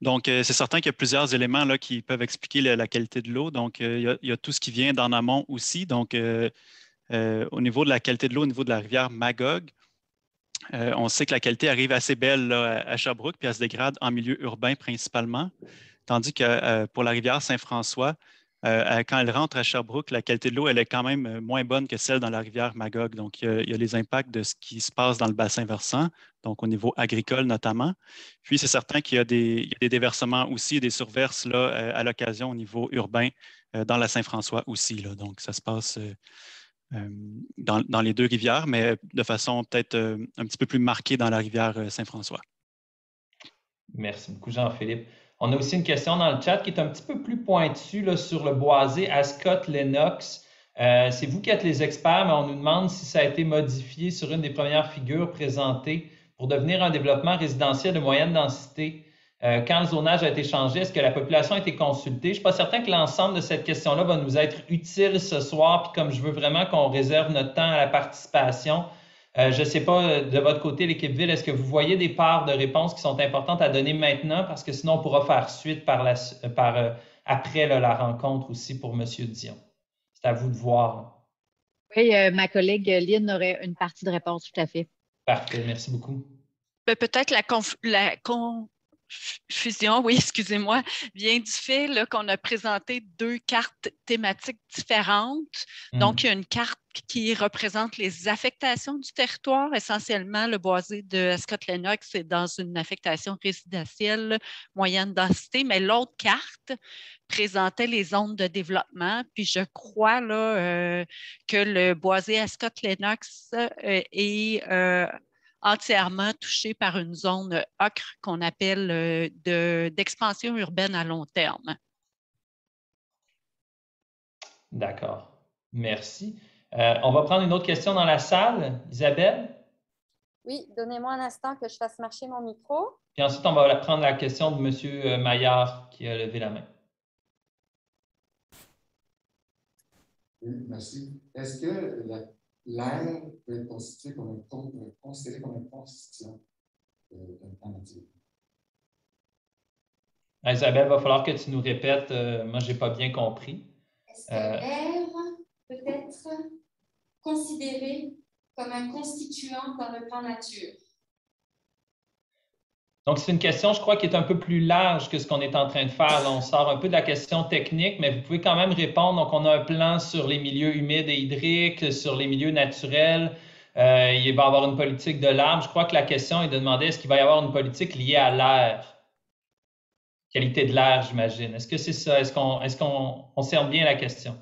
Donc, c'est certain qu'il y a plusieurs éléments là, qui peuvent expliquer la qualité de l'eau. Donc, il y a tout ce qui vient d'en amont aussi. Donc, au niveau de la qualité de l'eau, au niveau de la rivière Magog, on sait que la qualité arrive assez belle là, à Sherbrooke, puis elle se dégrade en milieu urbain principalement. Tandis que pour la rivière Saint-François, quand elle rentre à Sherbrooke, la qualité de l'eau, elle est quand même moins bonne que celle dans la rivière Magog. Donc, il y a les impacts de ce qui se passe dans le bassin versant, donc au niveau agricole notamment. Puis, c'est certain qu'il y a des déversements aussi, des surverses là, à l'occasion au niveau urbain dans la Saint-François aussi. Là. Donc, ça se passe dans les deux rivières, mais de façon peut-être un petit peu plus marquée dans la rivière Saint-François. Merci beaucoup, Jean-Philippe. On a aussi une question dans le chat qui est un petit peu plus pointue là, sur le boisé Ascot-Lennox. C'est vous qui êtes les experts, mais on nous demande si ça a été modifié sur une des premières figures présentées pour devenir un développement résidentiel de moyenne densité. Quand le zonage a été changé, est-ce que la population a été consultée? Je ne suis pas certain que l'ensemble de cette question-là va nous être utile ce soir. Puis comme je veux vraiment qu'on réserve notre temps à la participation, je ne sais pas, de votre côté, l'équipe Ville, est-ce que vous voyez des parts de réponses qui sont importantes à donner maintenant? Parce que sinon, on pourra faire suite après la rencontre aussi pour M. Dion. C'est à vous de voir. Oui, ma collègue Lynn aurait une partie de réponse, tout à fait. Parfait, merci beaucoup. Peut-être la confusion, oui, excusez-moi, vient du fait qu'on a présenté deux cartes thématiques différentes. Donc, il y a une carte qui représente les affectations du territoire. Essentiellement, le boisé de Ascot-Lennox est dans une affectation résidentielle moyenne densité, mais l'autre carte présentait les zones de développement. Puis je crois là, que le boisé Ascot-Lennox est entièrement touché par une zone ocre qu'on appelle d'expansion urbaine à long terme. D'accord. Merci. On va prendre une autre question dans la salle. Isabelle? Oui, donnez-moi un instant que je fasse marcher mon micro. Puis ensuite, on va prendre la question de M. Maillard qui a levé la main. Oui, merci. Est-ce que l'air peut être considéré comme un constituant d'un plan nature? Isabelle, il va falloir que tu nous répètes. Moi, je n'ai pas bien compris. Est-ce que l'air peut être considéré comme un constituant dans le plan nature? Donc, c'est une question, je crois, qui est un peu plus large que ce qu'on est en train de faire. Là, on sort un peu de la question technique, mais vous pouvez quand même répondre. Donc, on a un plan sur les milieux humides et hydriques, sur les milieux naturels. Il va y avoir une politique de l'arbre. Je crois que la question est de demander est-ce qu'il va y avoir une politique liée à l'air? Qualité de l'air, j'imagine. Est-ce que c'est ça? Est-ce qu'on cerne bien la question?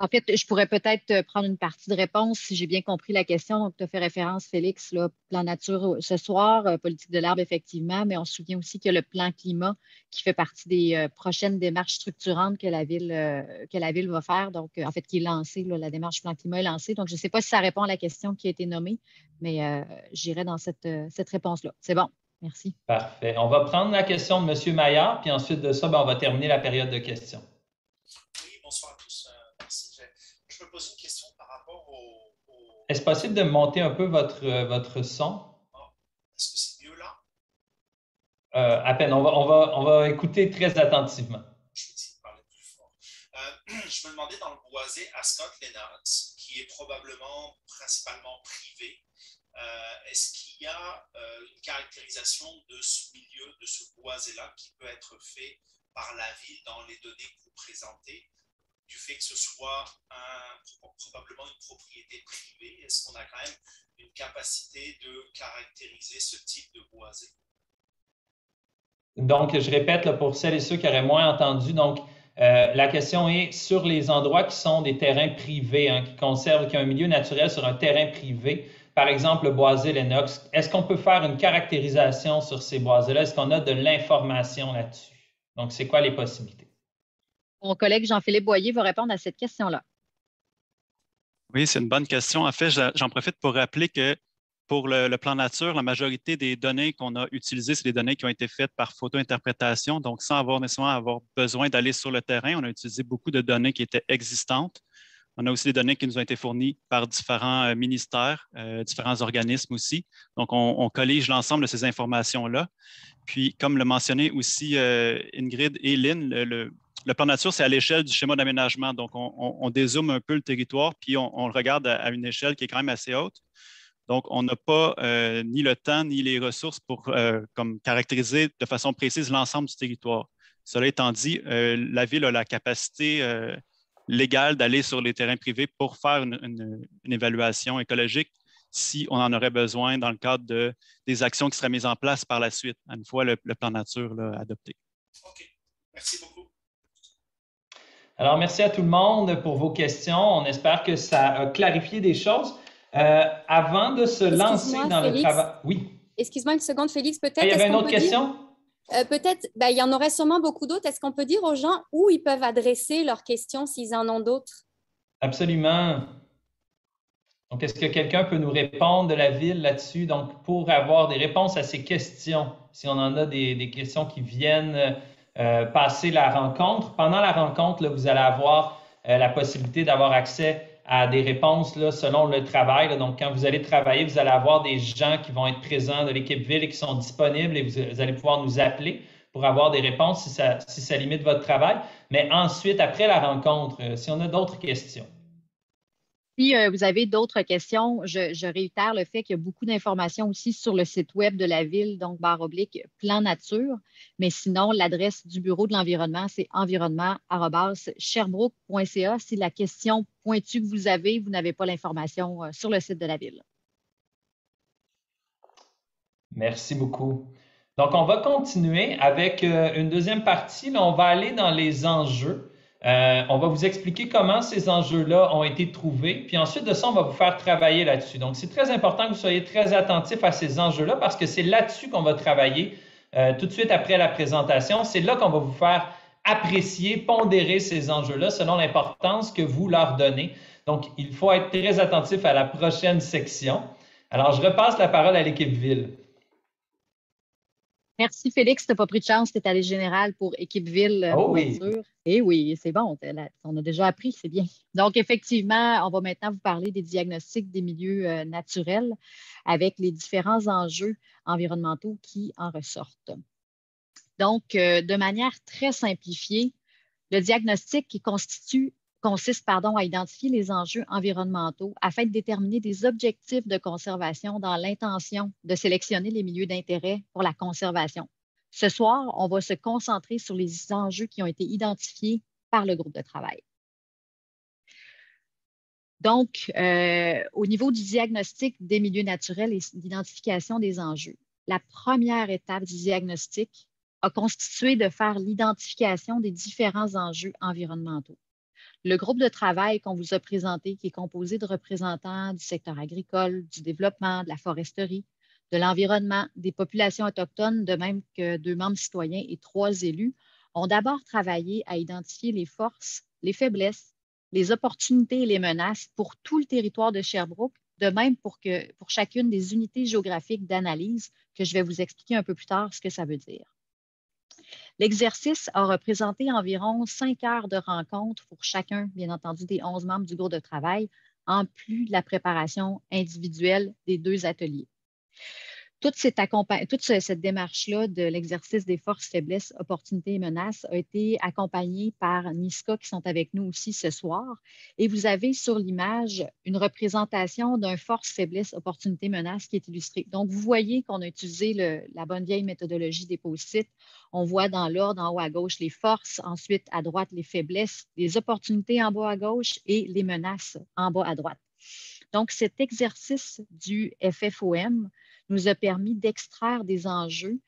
En fait, je pourrais peut-être prendre une partie de réponse si j'ai bien compris la question. Donc, tu as fait référence, Félix, là, plan nature ce soir, politique de l'arbre, effectivement, mais on se souvient aussi qu'il y a le plan climat qui fait partie des prochaines démarches structurantes que la Ville va faire. Donc, en fait, qui est lancée, là, la démarche plan climat est lancée. Donc, je ne sais pas si ça répond à la question qui a été nommée, mais j'irai dans cette réponse-là. C'est bon. Merci. Parfait. On va prendre la question de M. Maillard, puis ensuite de ça, on va terminer la période de questions. Oui, bonsoir à tous. Merci. Je me pose une question par rapport au... Est-ce possible de monter un peu votre son? Est-ce que c'est mieux là? À peine. On va écouter très attentivement. Je vais essayer de parler plus fort. Je me demandais dans le boisé Ascot-Lennox, qui est probablement principalement privé, est-ce qu'il y a une caractérisation de ce milieu, de ce boisé-là, qui peut être fait par la ville dans les données que vous présentez, du fait que ce soit probablement une propriété privée? Est-ce qu'on a quand même une capacité de caractériser ce type de boisé? Donc, je répète là, pour celles et ceux qui auraient moins entendu. Donc, la question est sur les endroits qui sont des terrains privés, qui ont un milieu naturel sur un terrain privé. Par exemple, le boisé Lennox, est-ce qu'on peut faire une caractérisation sur ces boisés-là? Est-ce qu'on a de l'information là-dessus? Donc, c'est quoi les possibilités? Mon collègue Jean-Philippe Boyer va répondre à cette question-là. Oui, c'est une bonne question. En fait, j'en profite pour rappeler que pour le plan nature, la majorité des données qu'on a utilisées, c'est des données qui ont été faites par photo-interprétation. Donc, sans nécessairement avoir besoin d'aller sur le terrain, on a utilisé beaucoup de données qui étaient existantes. On a aussi des données qui nous ont été fournies par différents ministères, différents organismes aussi. Donc, on collige l'ensemble de ces informations-là. Puis, comme le mentionné aussi Ingrid et Lynn, le plan nature, c'est à l'échelle du schéma d'aménagement. Donc, on dézoome un peu le territoire, puis on le regarde à une échelle qui est quand même assez haute. Donc, on n'a pas ni le temps ni les ressources pour comme caractériser de façon précise l'ensemble du territoire. Cela étant dit, la Ville a la capacité légale d'aller sur les terrains privés pour faire une évaluation écologique si on en aurait besoin dans le cadre des actions qui seraient mises en place par la suite, une fois le plan nature là, adopté. OK. Merci beaucoup. Alors, merci à tout le monde pour vos questions. On espère que ça a clarifié des choses. Avant de se lancer dans le travail... Oui. Excuse-moi une seconde, Félix. Peut-être. Il y avait une autre question? Peut-être, il y en aurait sûrement beaucoup d'autres. Est-ce qu'on peut dire aux gens où ils peuvent adresser leurs questions s'ils en ont d'autres? Absolument. Donc, est-ce que quelqu'un peut nous répondre de la Ville là-dessus? Donc, pour avoir des réponses à ces questions, si on en a des questions qui viennent passer la rencontre, pendant la rencontre, là, vous allez avoir la possibilité d'avoir accès à des réponses là, selon le travail. Là. Donc, quand vous allez travailler, vous allez avoir des gens qui vont être présents de l'équipe Ville et qui sont disponibles et vous allez pouvoir nous appeler pour avoir des réponses si ça limite votre travail. Mais ensuite, après la rencontre, si on a d'autres questions. Si vous avez d'autres questions, je réitère le fait qu'il y a beaucoup d'informations aussi sur le site web de la Ville, donc /plan nature. Mais sinon, l'adresse du Bureau de l'environnement, c'est environnement@sherbrooke.ca. Si la question pointue que vous n'avez pas l'information sur le site de la Ville. Merci beaucoup. Donc, on va continuer avec une deuxième partie. Là, on va aller dans les enjeux. On va vous expliquer comment ces enjeux-là ont été trouvés. Puis ensuite de ça, on va vous faire travailler là-dessus. Donc, c'est très important que vous soyez très attentifs à ces enjeux-là parce que c'est là-dessus qu'on va travailler tout de suite après la présentation. C'est là qu'on va vous faire apprécier, pondérer ces enjeux-là selon l'importance que vous leur donnez. Donc, il faut être très attentif à la prochaine section. Alors, je repasse la parole à l'équipe Ville. Merci, Félix. Tu n'as pas pris de chance, tu es allé général pour équipe Ville. Oh oui. Et oui, c'est bon. On a déjà appris, c'est bien. Donc, effectivement, on va maintenant vous parler des diagnostics des milieux naturels avec les différents enjeux environnementaux qui en ressortent. Donc, de manière très simplifiée, le diagnostic consiste à identifier les enjeux environnementaux afin de déterminer des objectifs de conservation dans l'intention de sélectionner les milieux d'intérêt pour la conservation. Ce soir, on va se concentrer sur les enjeux qui ont été identifiés par le groupe de travail. Donc, au niveau du diagnostic des milieux naturels et d'identification des enjeux, la première étape du diagnostic a constitué de faire l'identification des différents enjeux environnementaux. Le groupe de travail qu'on vous a présenté, qui est composé de représentants du secteur agricole, du développement, de la foresterie, de l'environnement, des populations autochtones, de même que 2 membres citoyens et 3 élus, ont d'abord travaillé à identifier les forces, les faiblesses, les opportunités et les menaces pour tout le territoire de Sherbrooke, de même pour chacune des unités géographiques d'analyse, que je vais vous expliquer un peu plus tard ce que ça veut dire. L'exercice a représenté environ 5 heures de rencontres pour chacun, bien entendu, des 11 membres du groupe de travail, en plus de la préparation individuelle des 2 ateliers. Toute cette démarche-là de l'exercice des forces, faiblesses, opportunités et menaces a été accompagnée par NISCA qui sont avec nous aussi ce soir. Et vous avez sur l'image une représentation d'un force, faiblesse, opportunité, menace qui est illustré. Donc, vous voyez qu'on a utilisé la bonne vieille méthodologie des post-it. On voit dans l'ordre en haut à gauche les forces, ensuite à droite les faiblesses, les opportunités en bas à gauche et les menaces en bas à droite. Donc, cet exercice du FFOM nous a permis d'extraire des enjeux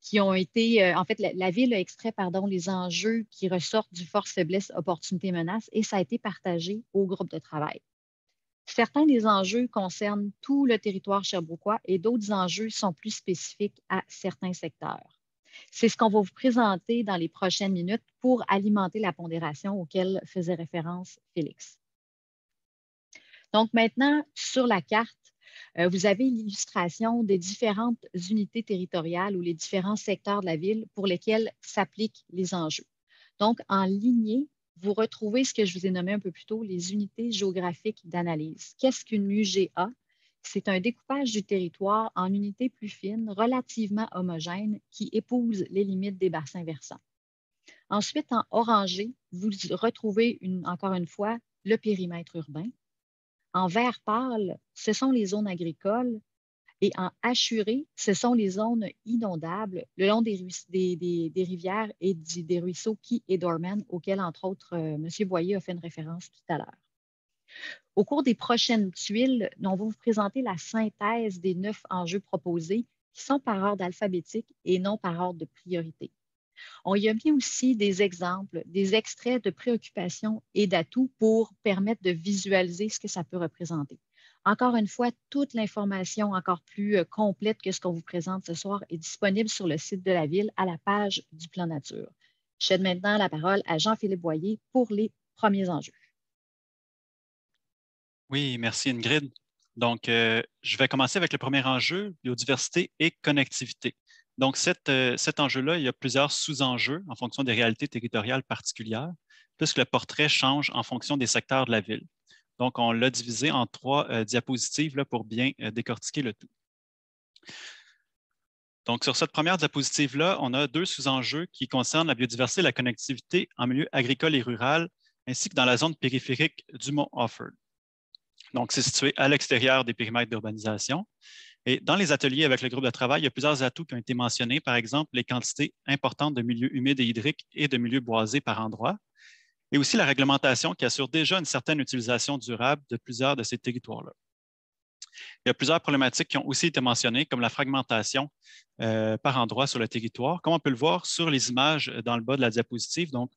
qui ont été, en fait, la Ville a extrait, les enjeux qui ressortent du force, faiblesse, opportunité, menace et ça a été partagé au groupe de travail. Certains des enjeux concernent tout le territoire sherbrookois et d'autres enjeux sont plus spécifiques à certains secteurs. C'est ce qu'on va vous présenter dans les prochaines minutes pour alimenter la pondération auquel faisait référence Félix. Donc maintenant, sur la carte, vous avez l'illustration des différentes unités territoriales ou les différents secteurs de la Ville pour lesquels s'appliquent les enjeux. Donc, en lignée, vous retrouvez ce que je vous ai nommé un peu plus tôt, les unités géographiques d'analyse. Qu'est-ce qu'une UGA? C'est un découpage du territoire en unités plus fines, relativement homogènes, qui épousent les limites des bassins versants. Ensuite, en orangé, vous retrouvez encore une fois le périmètre urbain. En vert pâle, ce sont les zones agricoles Et en assuré, ce sont les zones inondables le long des rivières et des ruisseaux Key et Dorman, auxquels, entre autres, M. Boyer a fait une référence tout à l'heure. Au cours des prochaines tuiles, on va vous présenter la synthèse des 9 enjeux proposés qui sont par ordre alphabétique et non par ordre de priorité. On y a mis aussi des exemples, des extraits de préoccupations et d'atouts pour permettre de visualiser ce que ça peut représenter. Encore une fois, toute l'information encore plus complète que ce qu'on vous présente ce soir est disponible sur le site de la Ville à la page du plan nature. Je cède maintenant la parole à Jean-Philippe Boyer pour les premiers enjeux. Oui, merci Ingrid. Donc, je vais commencer avec le premier enjeu, biodiversité et connectivité. Donc, cet enjeu-là, il y a plusieurs sous-enjeux en fonction des réalités territoriales particulières, puisque le portrait change en fonction des secteurs de la ville. Donc, on l'a divisé en 3 diapositives là, pour bien décortiquer le tout. Donc, sur cette première diapositive-là, on a 2 sous-enjeux qui concernent la biodiversité et la connectivité en milieu agricole et rural, ainsi que dans la zone périphérique du mont Offord. Donc, c'est situé à l'extérieur des périmètres d'urbanisation. Et dans les ateliers avec le groupe de travail, il y a plusieurs atouts qui ont été mentionnés, par exemple les quantités importantes de milieux humides et hydriques et de milieux boisés par endroit, et aussi la réglementation qui assure déjà une certaine utilisation durable de plusieurs de ces territoires-là. Il y a plusieurs problématiques qui ont aussi été mentionnées, comme la fragmentation par endroit sur le territoire, comme on peut le voir sur les images dans le bas de la diapositive. Donc,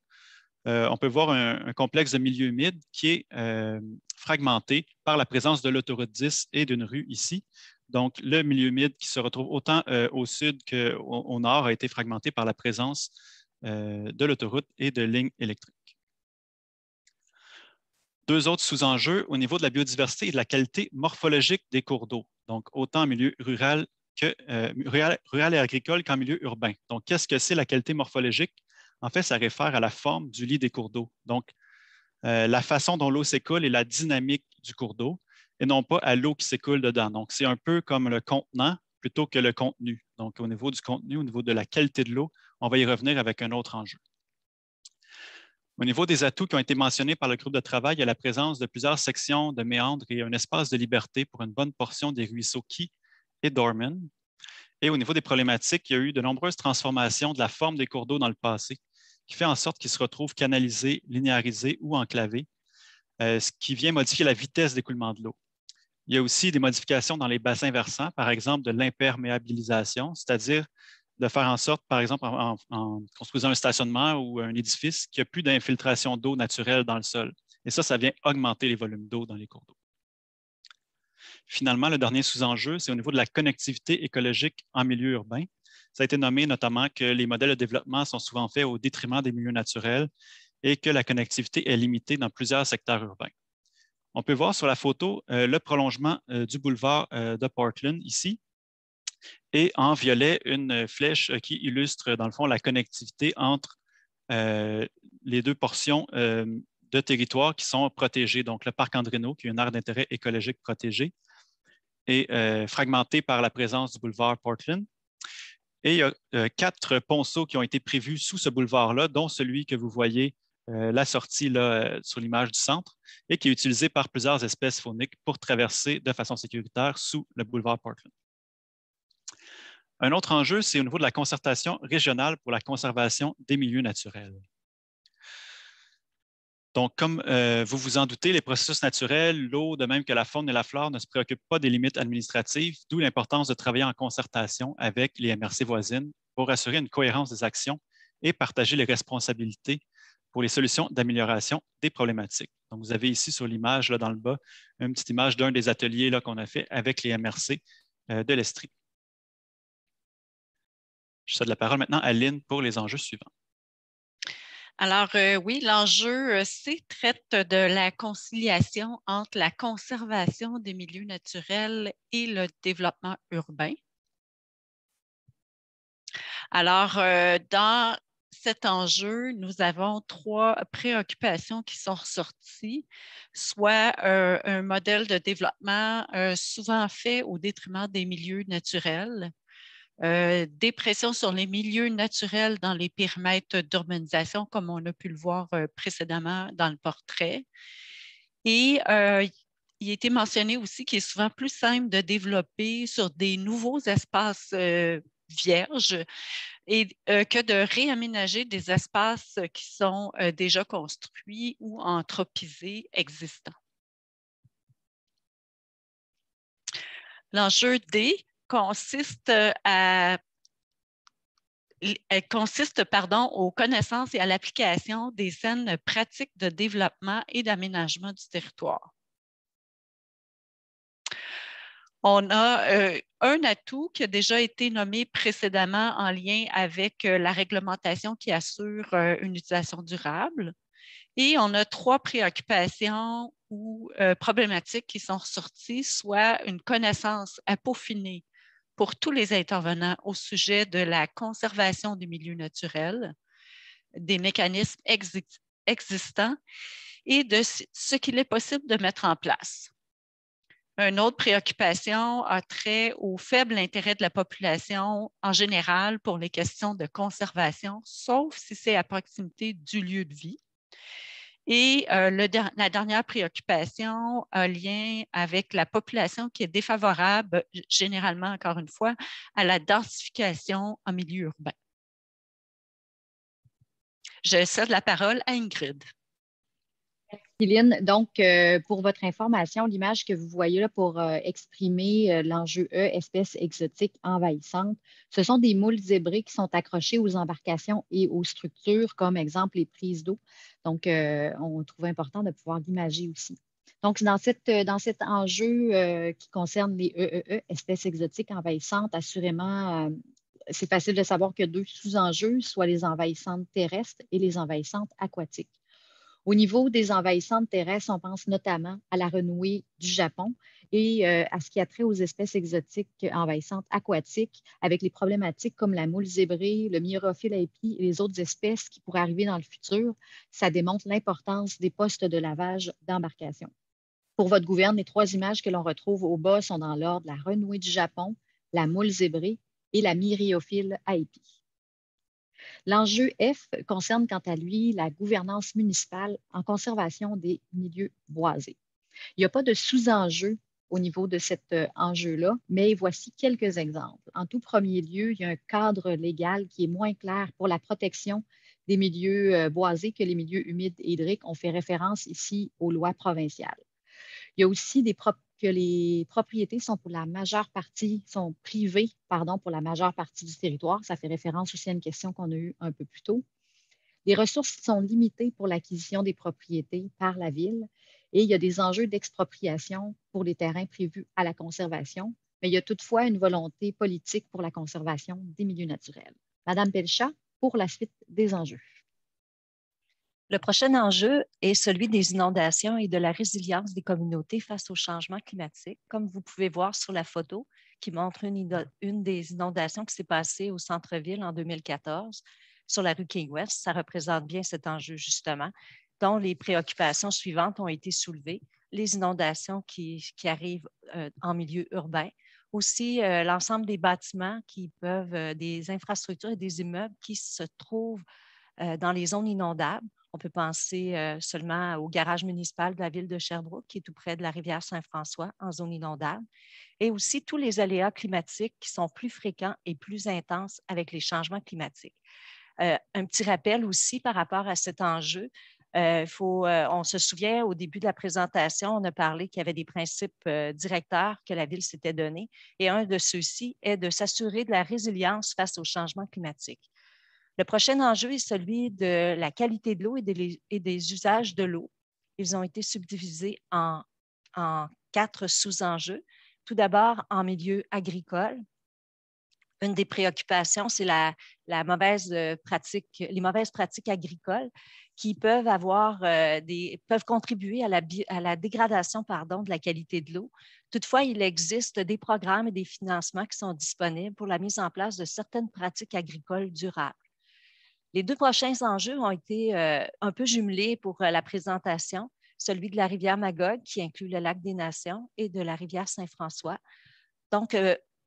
on peut voir un complexe de milieux humides qui est fragmenté par la présence de l'autoroute 10 et d'une rue ici. Donc, le milieu humide qui se retrouve autant au sud qu'au nord a été fragmenté par la présence de l'autoroute et de lignes électriques. 2 autres sous-enjeux au niveau de la biodiversité et de la qualité morphologique des cours d'eau, donc autant en milieu rural et agricole qu'en milieu urbain. Donc, qu'est-ce que c'est la qualité morphologique? En fait, ça réfère à la forme du lit des cours d'eau. Donc, la façon dont l'eau s'écoule et la dynamique du cours d'eau, et non pas à l'eau qui s'écoule dedans. Donc, c'est un peu comme le contenant plutôt que le contenu. Donc, au niveau du contenu, au niveau de la qualité de l'eau, on va y revenir avec un autre enjeu. Au niveau des atouts qui ont été mentionnés par le groupe de travail, il y a la présence de plusieurs sections de méandres et un espace de liberté pour une bonne portion des ruisseaux Key et Dorman. Et au niveau des problématiques, il y a eu de nombreuses transformations de la forme des cours d'eau dans le passé, qui fait en sorte qu'ils se retrouvent canalisés, linéarisés ou enclavés, ce qui vient modifier la vitesse d'écoulement de l'eau. Il y a aussi des modifications dans les bassins versants, par exemple de l'imperméabilisation, c'est-à-dire de faire en sorte, par exemple, en construisant un stationnement ou un édifice, qu'il n'y a plus d'infiltration d'eau naturelle dans le sol. Et ça vient augmenter les volumes d'eau dans les cours d'eau. Finalement, le dernier sous-enjeu, c'est au niveau de la connectivité écologique en milieu urbain. Ça a été nommé notamment que les modèles de développement sont souvent faits au détriment des milieux naturels et que la connectivité est limitée dans plusieurs secteurs urbains. On peut voir sur la photo le prolongement du boulevard de Portland ici, et en violet, une flèche qui illustre, dans le fond, la connectivité entre les 2 portions de territoire qui sont protégées. Donc, le parc Andrino, qui est une aire d'intérêt écologique protégée, est fragmenté par la présence du boulevard Portland. Et il y a 4 ponceaux qui ont été prévus sous ce boulevard-là, dont celui que vous voyez, la sortie là, sur l'image du centre, et qui est utilisé par plusieurs espèces fauniques pour traverser de façon sécuritaire sous le boulevard Portland. Un autre enjeu, c'est au niveau de la concertation régionale pour la conservation des milieux naturels. Donc, comme vous vous en doutez, les processus naturels, l'eau, de même que la faune et la flore, ne se préoccupent pas des limites administratives, d'où l'importance de travailler en concertation avec les MRC voisines pour assurer une cohérence des actions et partager les responsabilités pour les solutions d'amélioration des problématiques. Donc, vous avez ici sur l'image, là dans le bas, une petite image d'un des ateliers qu'on a fait avec les MRC de l'Estrie. Je cède la parole maintenant à Lynn pour les enjeux suivants. Alors, oui, l'enjeu C traite de la conciliation entre la conservation des milieux naturels et le développement urbain. Alors, dans cet enjeu, nous avons 3 préoccupations qui sont ressorties, soit un modèle de développement souvent fait au détriment des milieux naturels, des pressions sur les milieux naturels dans les périmètres d'urbanisation, comme on a pu le voir précédemment dans le portrait. Et il a été mentionné aussi qu'il est souvent plus simple de développer sur des nouveaux espaces vierges et que de réaménager des espaces qui sont déjà construits ou anthropisés existants. L'enjeu D consiste aux connaissances et à l'application des saines pratiques de développement et d'aménagement du territoire. On a un atout qui a déjà été nommé précédemment en lien avec la réglementation qui assure une utilisation durable. Et on a 3 préoccupations ou problématiques qui sont ressorties, soit une connaissance à peaufiner pour tous les intervenants au sujet de la conservation des milieux naturels, des mécanismes existants et de ce qu'il est possible de mettre en place. Une autre préoccupation a trait au faible intérêt de la population en général pour les questions de conservation, sauf si c'est à proximité du lieu de vie. Et la dernière préoccupation a lien avec la population qui est défavorable, généralement, encore une fois, à la densification en milieu urbain. Je cède la parole à Ingrid. Céline, donc, pour votre information, l'image que vous voyez là pour exprimer l'enjeu E, espèces exotiques envahissantes, ce sont des moules zébrés qui sont accrochés aux embarcations et aux structures, comme exemple les prises d'eau. Donc, on trouve important de pouvoir l'imager aussi. Donc, dans cet enjeu qui concerne les EEE, espèces exotiques envahissantes, assurément, c'est facile de savoir qu'il y a 2 sous-enjeux, soit les envahissantes terrestres et les envahissantes aquatiques. Au niveau des envahissantes terrestres, on pense notamment à la renouée du Japon et à ce qui a trait aux espèces exotiques envahissantes aquatiques, avec les problématiques comme la moule zébrée, le myrophile aipi et les autres espèces qui pourraient arriver dans le futur. Ça démontre l'importance des postes de lavage d'embarcation. Pour votre gouverne, les 3 images que l'on retrouve au bas sont dans l'ordre la renouée du Japon, la moule zébrée et la myrophile aipi. L'enjeu F concerne quant à lui la gouvernance municipale en conservation des milieux boisés. Il n'y a pas de sous-enjeu au niveau de cet enjeu-là, mais voici quelques exemples. En tout premier lieu, il y a un cadre légal qui est moins clair pour la protection des milieux boisés que les milieux humides et hydriques. On fait référence ici aux lois provinciales. Il y a aussi que les propriétés sont pour la majeure partie, sont privées, pour la majeure partie du territoire. Ça fait référence aussi à une question qu'on a eue un peu plus tôt. Les ressources sont limitées pour l'acquisition des propriétés par la ville et il y a des enjeux d'expropriation pour les terrains prévus à la conservation, mais il y a toutefois une volonté politique pour la conservation des milieux naturels. Madame Pelchat, pour la suite des enjeux. Le prochain enjeu est celui des inondations et de la résilience des communautés face au changement climatique. Comme vous pouvez voir sur la photo qui montre une des inondations qui s'est passée au centre-ville en 2014 sur la rue King West, ça représente bien cet enjeu justement, dont les préoccupations suivantes ont été soulevées. Les inondations qui arrivent en milieu urbain, aussi l'ensemble des bâtiments qui peuvent, des infrastructures et des immeubles qui se trouvent dans les zones inondables. On peut penser seulement au garage municipal de la ville de Sherbrooke, qui est tout près de la rivière Saint-François, en zone inondable, et aussi tous les aléas climatiques qui sont plus fréquents et plus intenses avec les changements climatiques. Un petit rappel aussi par rapport à cet enjeu. On se souvient, au début de la présentation, on a parlé qu'il y avait des principes directeurs que la ville s'était donnés, et un de ceux-ci est de s'assurer de la résilience face aux changements climatiques. Le prochain enjeu est celui de la qualité de l'eau et des usages de l'eau. Ils ont été subdivisés en 4 sous-enjeux. Tout d'abord, en milieu agricole. Une des préoccupations, c'est les mauvaises pratiques agricoles qui peuvent peuvent contribuer à la dégradation de la qualité de l'eau. Toutefois, il existe des programmes et des financements qui sont disponibles pour la mise en place de certaines pratiques agricoles durables. Les 2 prochains enjeux ont été un peu jumelés pour la présentation, celui de la rivière Magog, qui inclut le lac des Nations, et de la rivière Saint-François. Donc,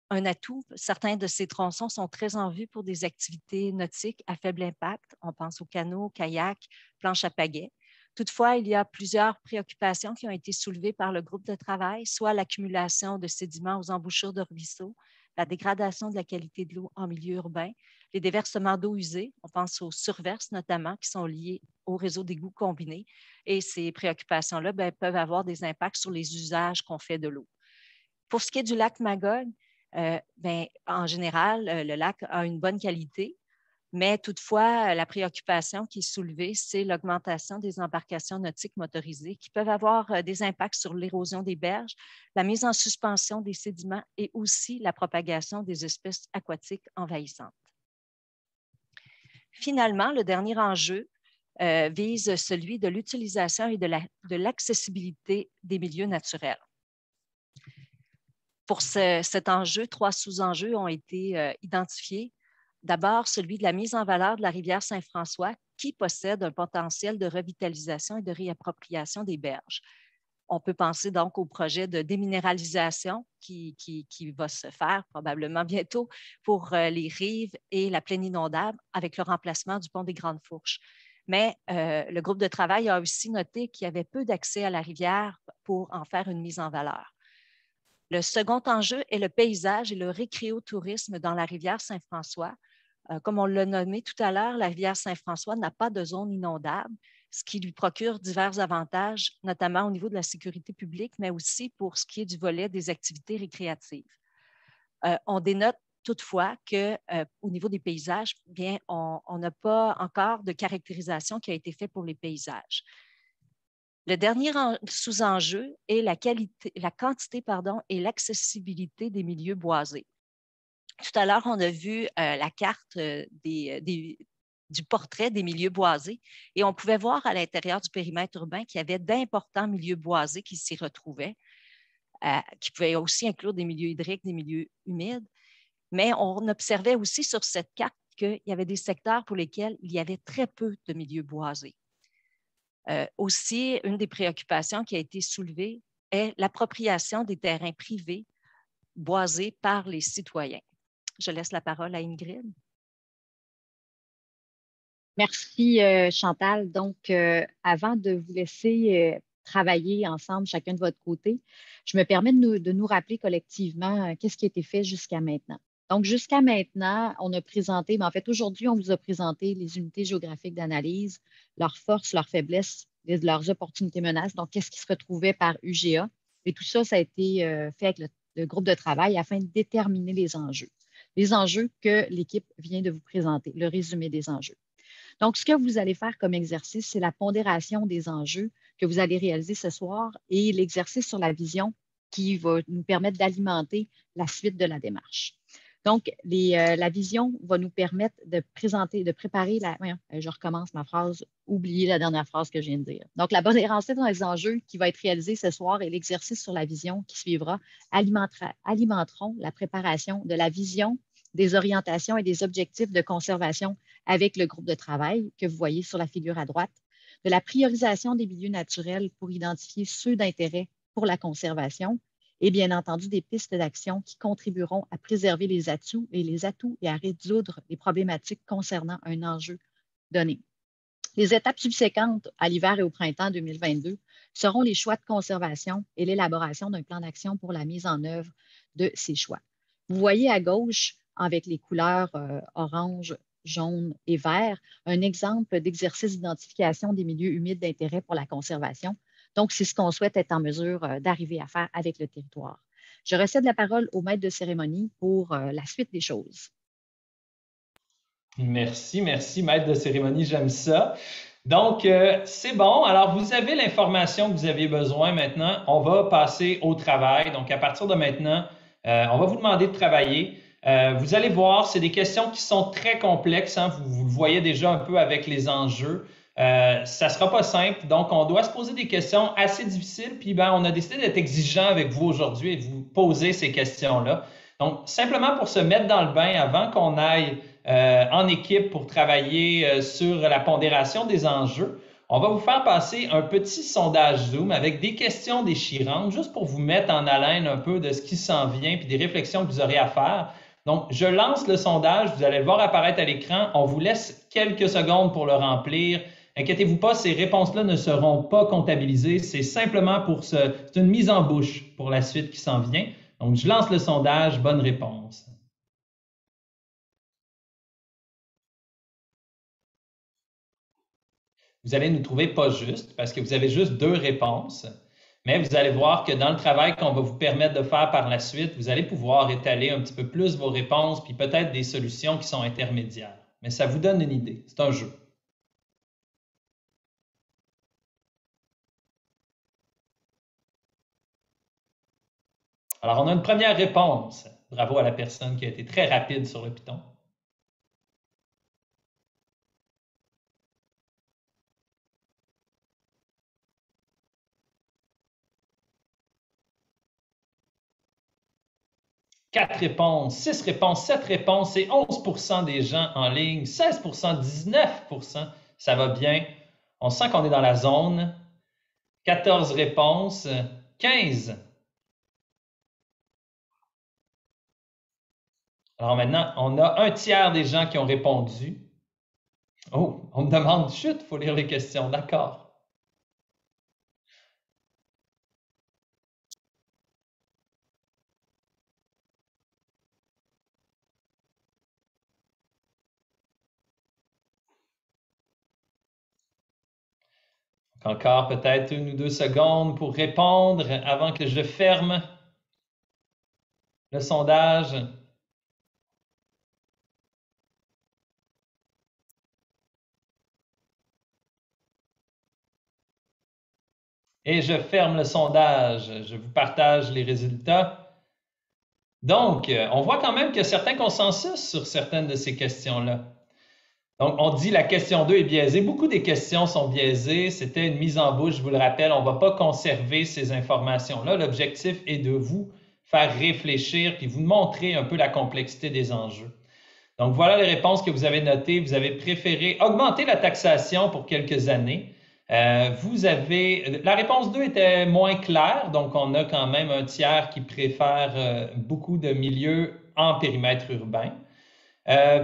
un atout, certains de ces tronçons sont très en vue pour des activités nautiques à faible impact. On pense aux canots, kayaks, planches à pagaie. Toutefois, il y a plusieurs préoccupations qui ont été soulevées par le groupe de travail, soit l'accumulation de sédiments aux embouchures de ruisseaux, la dégradation de la qualité de l'eau en milieu urbain, les déversements d'eau usée, on pense aux surverses notamment, qui sont liées au réseau d'égouts combinés, et ces préoccupations-là peuvent avoir des impacts sur les usages qu'on fait de l'eau. Pour ce qui est du lac Magog, en général, le lac a une bonne qualité, mais toutefois, la préoccupation qui est soulevée, c'est l'augmentation des embarcations nautiques motorisées qui peuvent avoir des impacts sur l'érosion des berges, la mise en suspension des sédiments et aussi la propagation des espèces aquatiques envahissantes. Finalement, le dernier enjeu vise celui de l'utilisation et de l'accessibilité des milieux naturels. Pour cet enjeu, 3 sous-enjeux ont été identifiés. D'abord, celui de la mise en valeur de la rivière Saint-François qui possède un potentiel de revitalisation et de réappropriation des berges. On peut penser donc au projet de déminéralisation qui va se faire probablement bientôt pour les rives et la plaine inondable avec le remplacement du pont des Grandes Fourches. Mais le groupe de travail a aussi noté qu'il y avait peu d'accès à la rivière pour en faire une mise en valeur. Le second enjeu est le paysage et le récréotourisme dans la rivière Saint-François. Comme on l'a nommé tout à l'heure, la rivière Saint-François n'a pas de zone inondable, ce qui lui procure divers avantages, notamment au niveau de la sécurité publique, mais aussi pour ce qui est du volet des activités récréatives. On dénote toutefois qu'au niveau des paysages, on n'a pas encore de caractérisation qui a été faite pour les paysages. Le dernier sous-enjeu est la quantité et l'accessibilité des milieux boisés. Tout à l'heure, on a vu la carte du portrait des milieux boisés et on pouvait voir à l'intérieur du périmètre urbain qu'il y avait d'importants milieux boisés qui s'y retrouvaient, qui pouvaient aussi inclure des milieux hydriques, des milieux humides. Mais on observait aussi sur cette carte qu'il y avait des secteurs pour lesquels il y avait très peu de milieux boisés. Aussi, une des préoccupations qui a été soulevée est l'appropriation des terrains privés boisés par les citoyens. Je laisse la parole à Ingrid. Merci, Chantal. Donc, avant de vous laisser travailler ensemble, chacun de votre côté, je me permets de nous rappeler collectivement qu'est-ce qui a été fait jusqu'à maintenant. Donc, jusqu'à maintenant, on a présenté, mais en fait, aujourd'hui, on vous a présenté les unités géographiques d'analyse, leurs forces, leurs faiblesses, leurs opportunités menaces, donc qu'est-ce qui se retrouvait par UGA. Et tout ça, ça a été fait avec le groupe de travail afin de déterminer les enjeux que l'équipe vient de vous présenter, le résumé des enjeux. Donc, ce que vous allez faire comme exercice, c'est la pondération des enjeux que vous allez réaliser ce soir et l'exercice sur la vision qui va nous permettre d'alimenter la suite de la démarche. Donc, la vision va nous permettre de préparer je recommence ma phrase, oubliez la dernière phrase que je viens de dire. Donc, la pondération dans les enjeux qui va être réalisée ce soir et l'exercice sur la vision qui suivra alimenteront la préparation de la vision, des orientations et des objectifs de conservation avec le groupe de travail que vous voyez sur la figure à droite, de la priorisation des milieux naturels pour identifier ceux d'intérêt pour la conservation et bien entendu des pistes d'action qui contribueront à préserver les atouts et à résoudre les problématiques concernant un enjeu donné. Les étapes subséquentes à l'hiver et au printemps 2022 seront les choix de conservation et l'élaboration d'un plan d'action pour la mise en œuvre de ces choix. Vous voyez à gauche, avec les couleurs orange, jaune et vert, un exemple d'exercice d'identification des milieux humides d'intérêt pour la conservation. Donc, c'est ce qu'on souhaite être en mesure d'arriver à faire avec le territoire. Je recède la parole au maître de cérémonie pour la suite des choses. Merci, maître de cérémonie, j'aime ça. Donc, c'est bon. Alors, vous avez l'information que vous aviez besoin maintenant. On va passer au travail. Donc, à partir de maintenant, on va vous demander de travailler. Vous allez voir, c'est des questions qui sont très complexes. Hein? Vous le voyez déjà un peu avec les enjeux. Ça ne sera pas simple. Donc, on doit se poser des questions assez difficiles. Puis, on a décidé d'être exigeant avec vous aujourd'hui et de vous poser ces questions-là. Donc, simplement pour se mettre dans le bain avant qu'on aille en équipe pour travailler sur la pondération des enjeux, on va vous faire passer un petit sondage Zoom avec des questions déchirantes, juste pour vous mettre en haleine un peu de ce qui s'en vient puis des réflexions que vous aurez à faire. Donc, je lance le sondage, vous allez le voir apparaître à l'écran. On vous laisse quelques secondes pour le remplir. Inquiétez-vous pas, ces réponses-là ne seront pas comptabilisées. C'est simplement c'est une mise en bouche pour la suite qui s'en vient. Donc, je lance le sondage. Bonne réponse. Vous allez nous trouver pas juste parce que vous avez juste 2 réponses. Mais vous allez voir que dans le travail qu'on va vous permettre de faire par la suite, vous allez pouvoir étaler un petit peu plus vos réponses puis peut-être des solutions qui sont intermédiaires. Mais ça vous donne une idée. C'est un jeu. Alors, on a une première réponse. Bravo à la personne qui a été très rapide sur le Python. Quatre réponses, 6 réponses, 7 réponses et 11% des gens en ligne, 16%, 19%. Ça va bien. On sent qu'on est dans la zone. 14 réponses, 15. Alors maintenant, on a un tiers des gens qui ont répondu. Oh, on me demande, chut, il faut lire les questions. D'accord. Encore peut-être 1 ou 2 secondes pour répondre avant que je ferme le sondage. Et je ferme le sondage. Je vous partage les résultats. Donc, on voit quand même qu'il y a certains consensus sur certaines de ces questions-là. Donc, on dit la question 2 est biaisée. Beaucoup des questions sont biaisées. C'était une mise en bouche, je vous le rappelle. On ne va pas conserver ces informations-là. L'objectif est de vous faire réfléchir puis vous montrer un peu la complexité des enjeux. Donc, voilà les réponses que vous avez notées. Vous avez préféré augmenter la taxation pour quelques années. La réponse 2 était moins claire, donc on a quand même un tiers qui préfère beaucoup de milieux en périmètre urbain.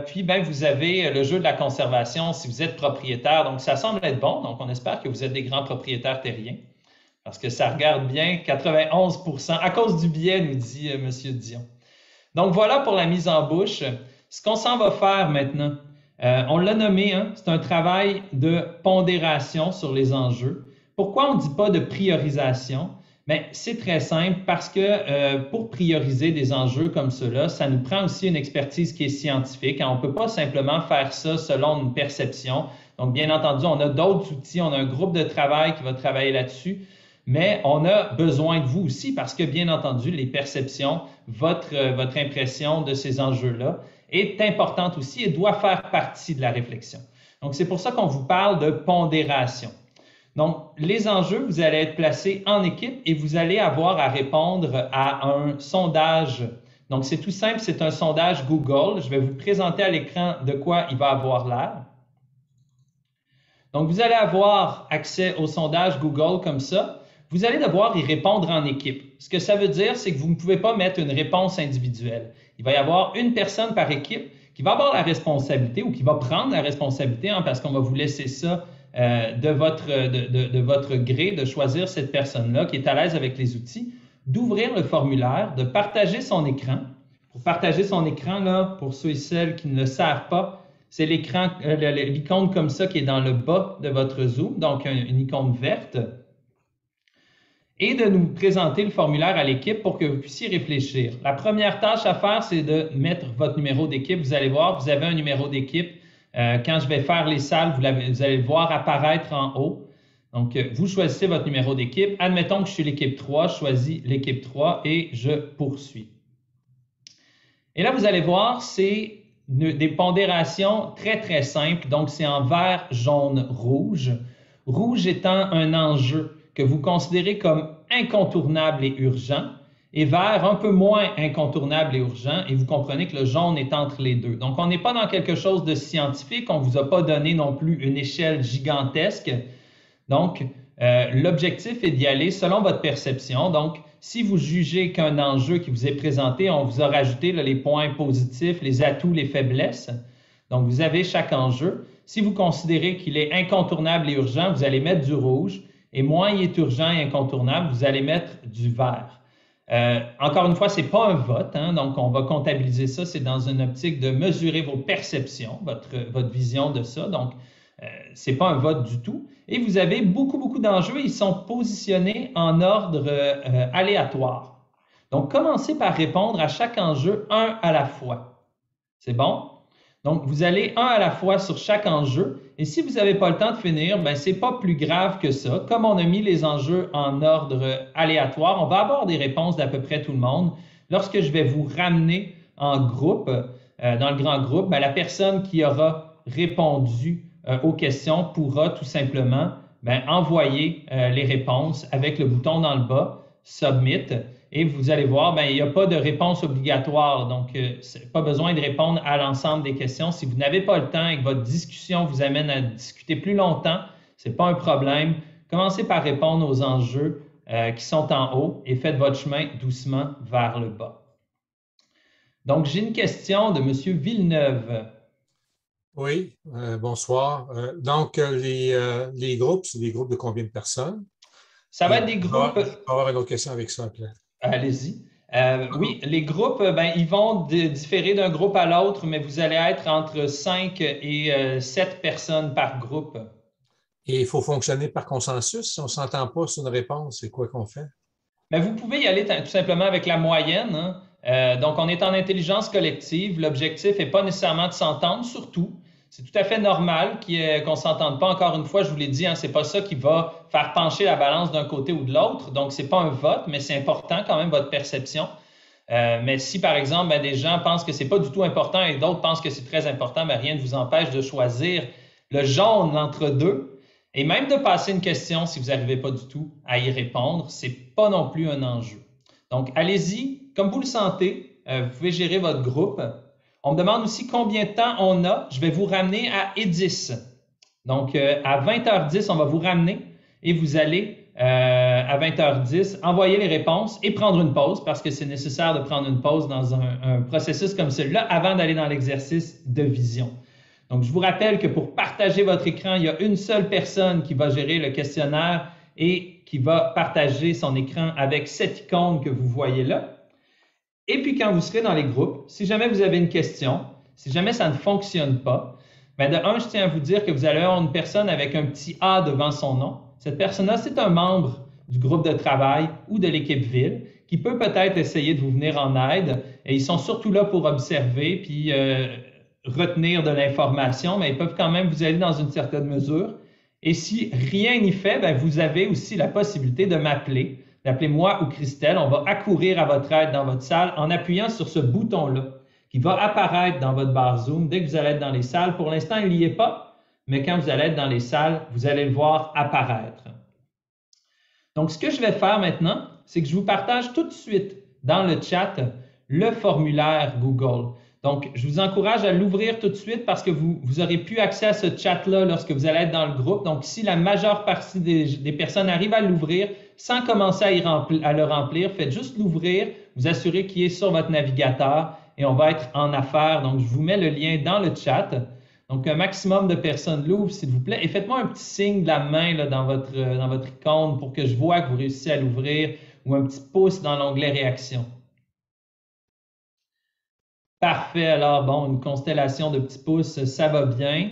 Puis, vous avez le jeu de la conservation si vous êtes propriétaire, donc ça semble être bon, donc on espère que vous êtes des grands propriétaires terriens, parce que ça regarde bien, 91%, à cause du biais, nous dit M. Dion. Donc voilà pour la mise en bouche. Ce qu'on s'en va faire maintenant, on l'a nommé, hein, c'est un travail de pondération sur les enjeux. Pourquoi on ne dit pas de priorisation? Bien, c'est très simple parce que pour prioriser des enjeux comme ceux-là, ça nous prend aussi une expertise qui est scientifique. On ne peut pas simplement faire ça selon une perception. Donc, bien entendu, on a d'autres outils, on a un groupe de travail qui va travailler là-dessus, mais on a besoin de vous aussi parce que, bien entendu, les perceptions, votre impression de ces enjeux-là est importante aussi et doit faire partie de la réflexion. Donc, c'est pour ça qu'on vous parle de pondération. Donc, les enjeux, vous allez être placés en équipe et vous allez avoir à répondre à un sondage. Donc, c'est tout simple, c'est un sondage Google. Je vais vous présenter à l'écran de quoi il va avoir l'air. Donc, vous allez avoir accès au sondage Google comme ça. Vous allez devoir y répondre en équipe. Ce que ça veut dire, c'est que vous ne pouvez pas mettre une réponse individuelle. Il va y avoir une personne par équipe qui va avoir la responsabilité ou qui va prendre la responsabilité, hein, parce qu'on va vous laisser ça de votre gré, de choisir cette personne-là qui est à l'aise avec les outils, d'ouvrir le formulaire, de partager son écran. Pour partager son écran, là, pour ceux et celles qui ne le savent pas, c'est l'écran, l'icône comme ça qui est dans le bas de votre Zoom, donc une icône verte. Et de nous présenter le formulaire à l'équipe pour que vous puissiez réfléchir. La première tâche à faire, c'est de mettre votre numéro d'équipe. Vous allez voir, vous avez un numéro d'équipe. Quand je vais faire les salles, vous allez le voir apparaître en haut. Donc, vous choisissez votre numéro d'équipe. Admettons que je suis l'équipe 3, je choisis l'équipe 3 et je poursuis. Et là, vous allez voir, c'est des pondérations très, très simples. Donc, c'est en vert, jaune, rouge. Rouge étant un enjeu que vous considérez comme incontournable et urgent, et vert un peu moins incontournable et urgent, et vous comprenez que le jaune est entre les deux. Donc, on n'est pas dans quelque chose de scientifique, on ne vous a pas donné non plus une échelle gigantesque. Donc, l'objectif est d'y aller selon votre perception. Donc, si vous jugez qu'un enjeu qui vous est présenté, on vous a rajouté là, les points positifs, les atouts, les faiblesses. Donc, vous avez chaque enjeu. Si vous considérez qu'il est incontournable et urgent, vous allez mettre du rouge. Et moins il est urgent et incontournable, vous allez mettre du vert. Encore une fois, ce n'est pas un vote, hein, donc on va comptabiliser ça. C'est dans une optique de mesurer vos perceptions, votre vision de ça. Donc, ce n'est pas un vote du tout. Et vous avez beaucoup d'enjeux. Ils sont positionnés en ordre aléatoire. Donc, commencez par répondre à chaque enjeu un à la fois. C'est bon? Donc, vous allez un à la fois sur chaque enjeu. Et si vous n'avez pas le temps de finir, ben, ce n'est pas plus grave que ça. Comme on a mis les enjeux en ordre aléatoire, on va avoir des réponses d'à peu près tout le monde. Lorsque je vais vous ramener en groupe, dans le grand groupe, ben, la personne qui aura répondu aux questions pourra tout simplement envoyer les réponses avec le bouton dans le bas, « Submit ». Et vous allez voir, il n'y a pas de réponse obligatoire, donc pas besoin de répondre à l'ensemble des questions. Si vous n'avez pas le temps et que votre discussion vous amène à discuter plus longtemps, ce n'est pas un problème. Commencez par répondre aux enjeux qui sont en haut et faites votre chemin doucement vers le bas. Donc, j'ai une question de M. Villeneuve. Oui, bonsoir. Donc, les groupes, c'est des groupes de combien de personnes? Ça va être des groupes... Je vais avoir une autre question avec ça après. Allez-y. Oui, les groupes, ils vont différer d'un groupe à l'autre, mais vous allez être entre 5 et 7 personnes par groupe. Et il faut fonctionner par consensus. Si on ne s'entend pas sur une réponse, c'est quoi qu'on fait? Mais vous pouvez y aller tout simplement avec la moyenne. Hein. Donc, on est en intelligence collective. L'objectif n'est pas nécessairement de s'entendre, surtout. C'est tout à fait normal qu'on ne s'entende pas. Encore une fois, je vous l'ai dit, hein, ce n'est pas ça qui va faire pencher la balance d'un côté ou de l'autre. Donc, ce n'est pas un vote, mais c'est important quand même, votre perception. Mais si, par exemple, des gens pensent que ce n'est pas du tout important et d'autres pensent que c'est très important, rien ne vous empêche de choisir le jaune entre deux. Et même de passer une question si vous n'arrivez pas du tout à y répondre, ce n'est pas non plus un enjeu. Donc, allez-y, comme vous le sentez, vous pouvez gérer votre groupe. On me demande aussi combien de temps on a. Je vais vous ramener à E10. Donc, à 20h10, on va vous ramener et vous allez, à 20h10, envoyer les réponses et prendre une pause parce que c'est nécessaire de prendre une pause dans un processus comme celui-là avant d'aller dans l'exercice de vision. Donc, je vous rappelle que pour partager votre écran, il y a une seule personne qui va gérer le questionnaire et qui va partager son écran avec cette icône que vous voyez là. Et puis, quand vous serez dans les groupes, si jamais vous avez une question, si jamais ça ne fonctionne pas, de un, je tiens à vous dire que vous allez avoir une personne avec un petit A devant son nom. Cette personne-là, c'est un membre du groupe de travail ou de l'équipe ville qui peut peut-être essayer de vous venir en aide. Et ils sont surtout là pour observer puis retenir de l'information, mais ils peuvent quand même vous aider dans une certaine mesure. Et si rien n'y fait, vous avez aussi la possibilité de m'appeler. D'appeler moi ou Christelle, on va accourir à votre aide dans votre salle en appuyant sur ce bouton-là qui va apparaître dans votre barre Zoom dès que vous allez être dans les salles. Pour l'instant, il n'y est pas, mais quand vous allez être dans les salles, vous allez le voir apparaître. Donc, ce que je vais faire maintenant, c'est que je vous partage tout de suite dans le chat le formulaire Google. Donc, je vous encourage à l'ouvrir tout de suite parce que vous aurez plus accès à ce chat-là lorsque vous allez être dans le groupe. Donc, si la majeure partie des personnes arrivent à l'ouvrir sans commencer à le remplir, faites juste l'ouvrir, vous assurez qu'il est sur votre navigateur et on va être en affaires. Donc, je vous mets le lien dans le chat. Donc, un maximum de personnes l'ouvrent, s'il vous plaît. Et faites-moi un petit signe de la main là, dans votre icône pour que je vois que vous réussissez à l'ouvrir ou un petit pouce dans l'onglet réaction. Parfait. Alors, bon, une constellation de petits pouces, ça va bien.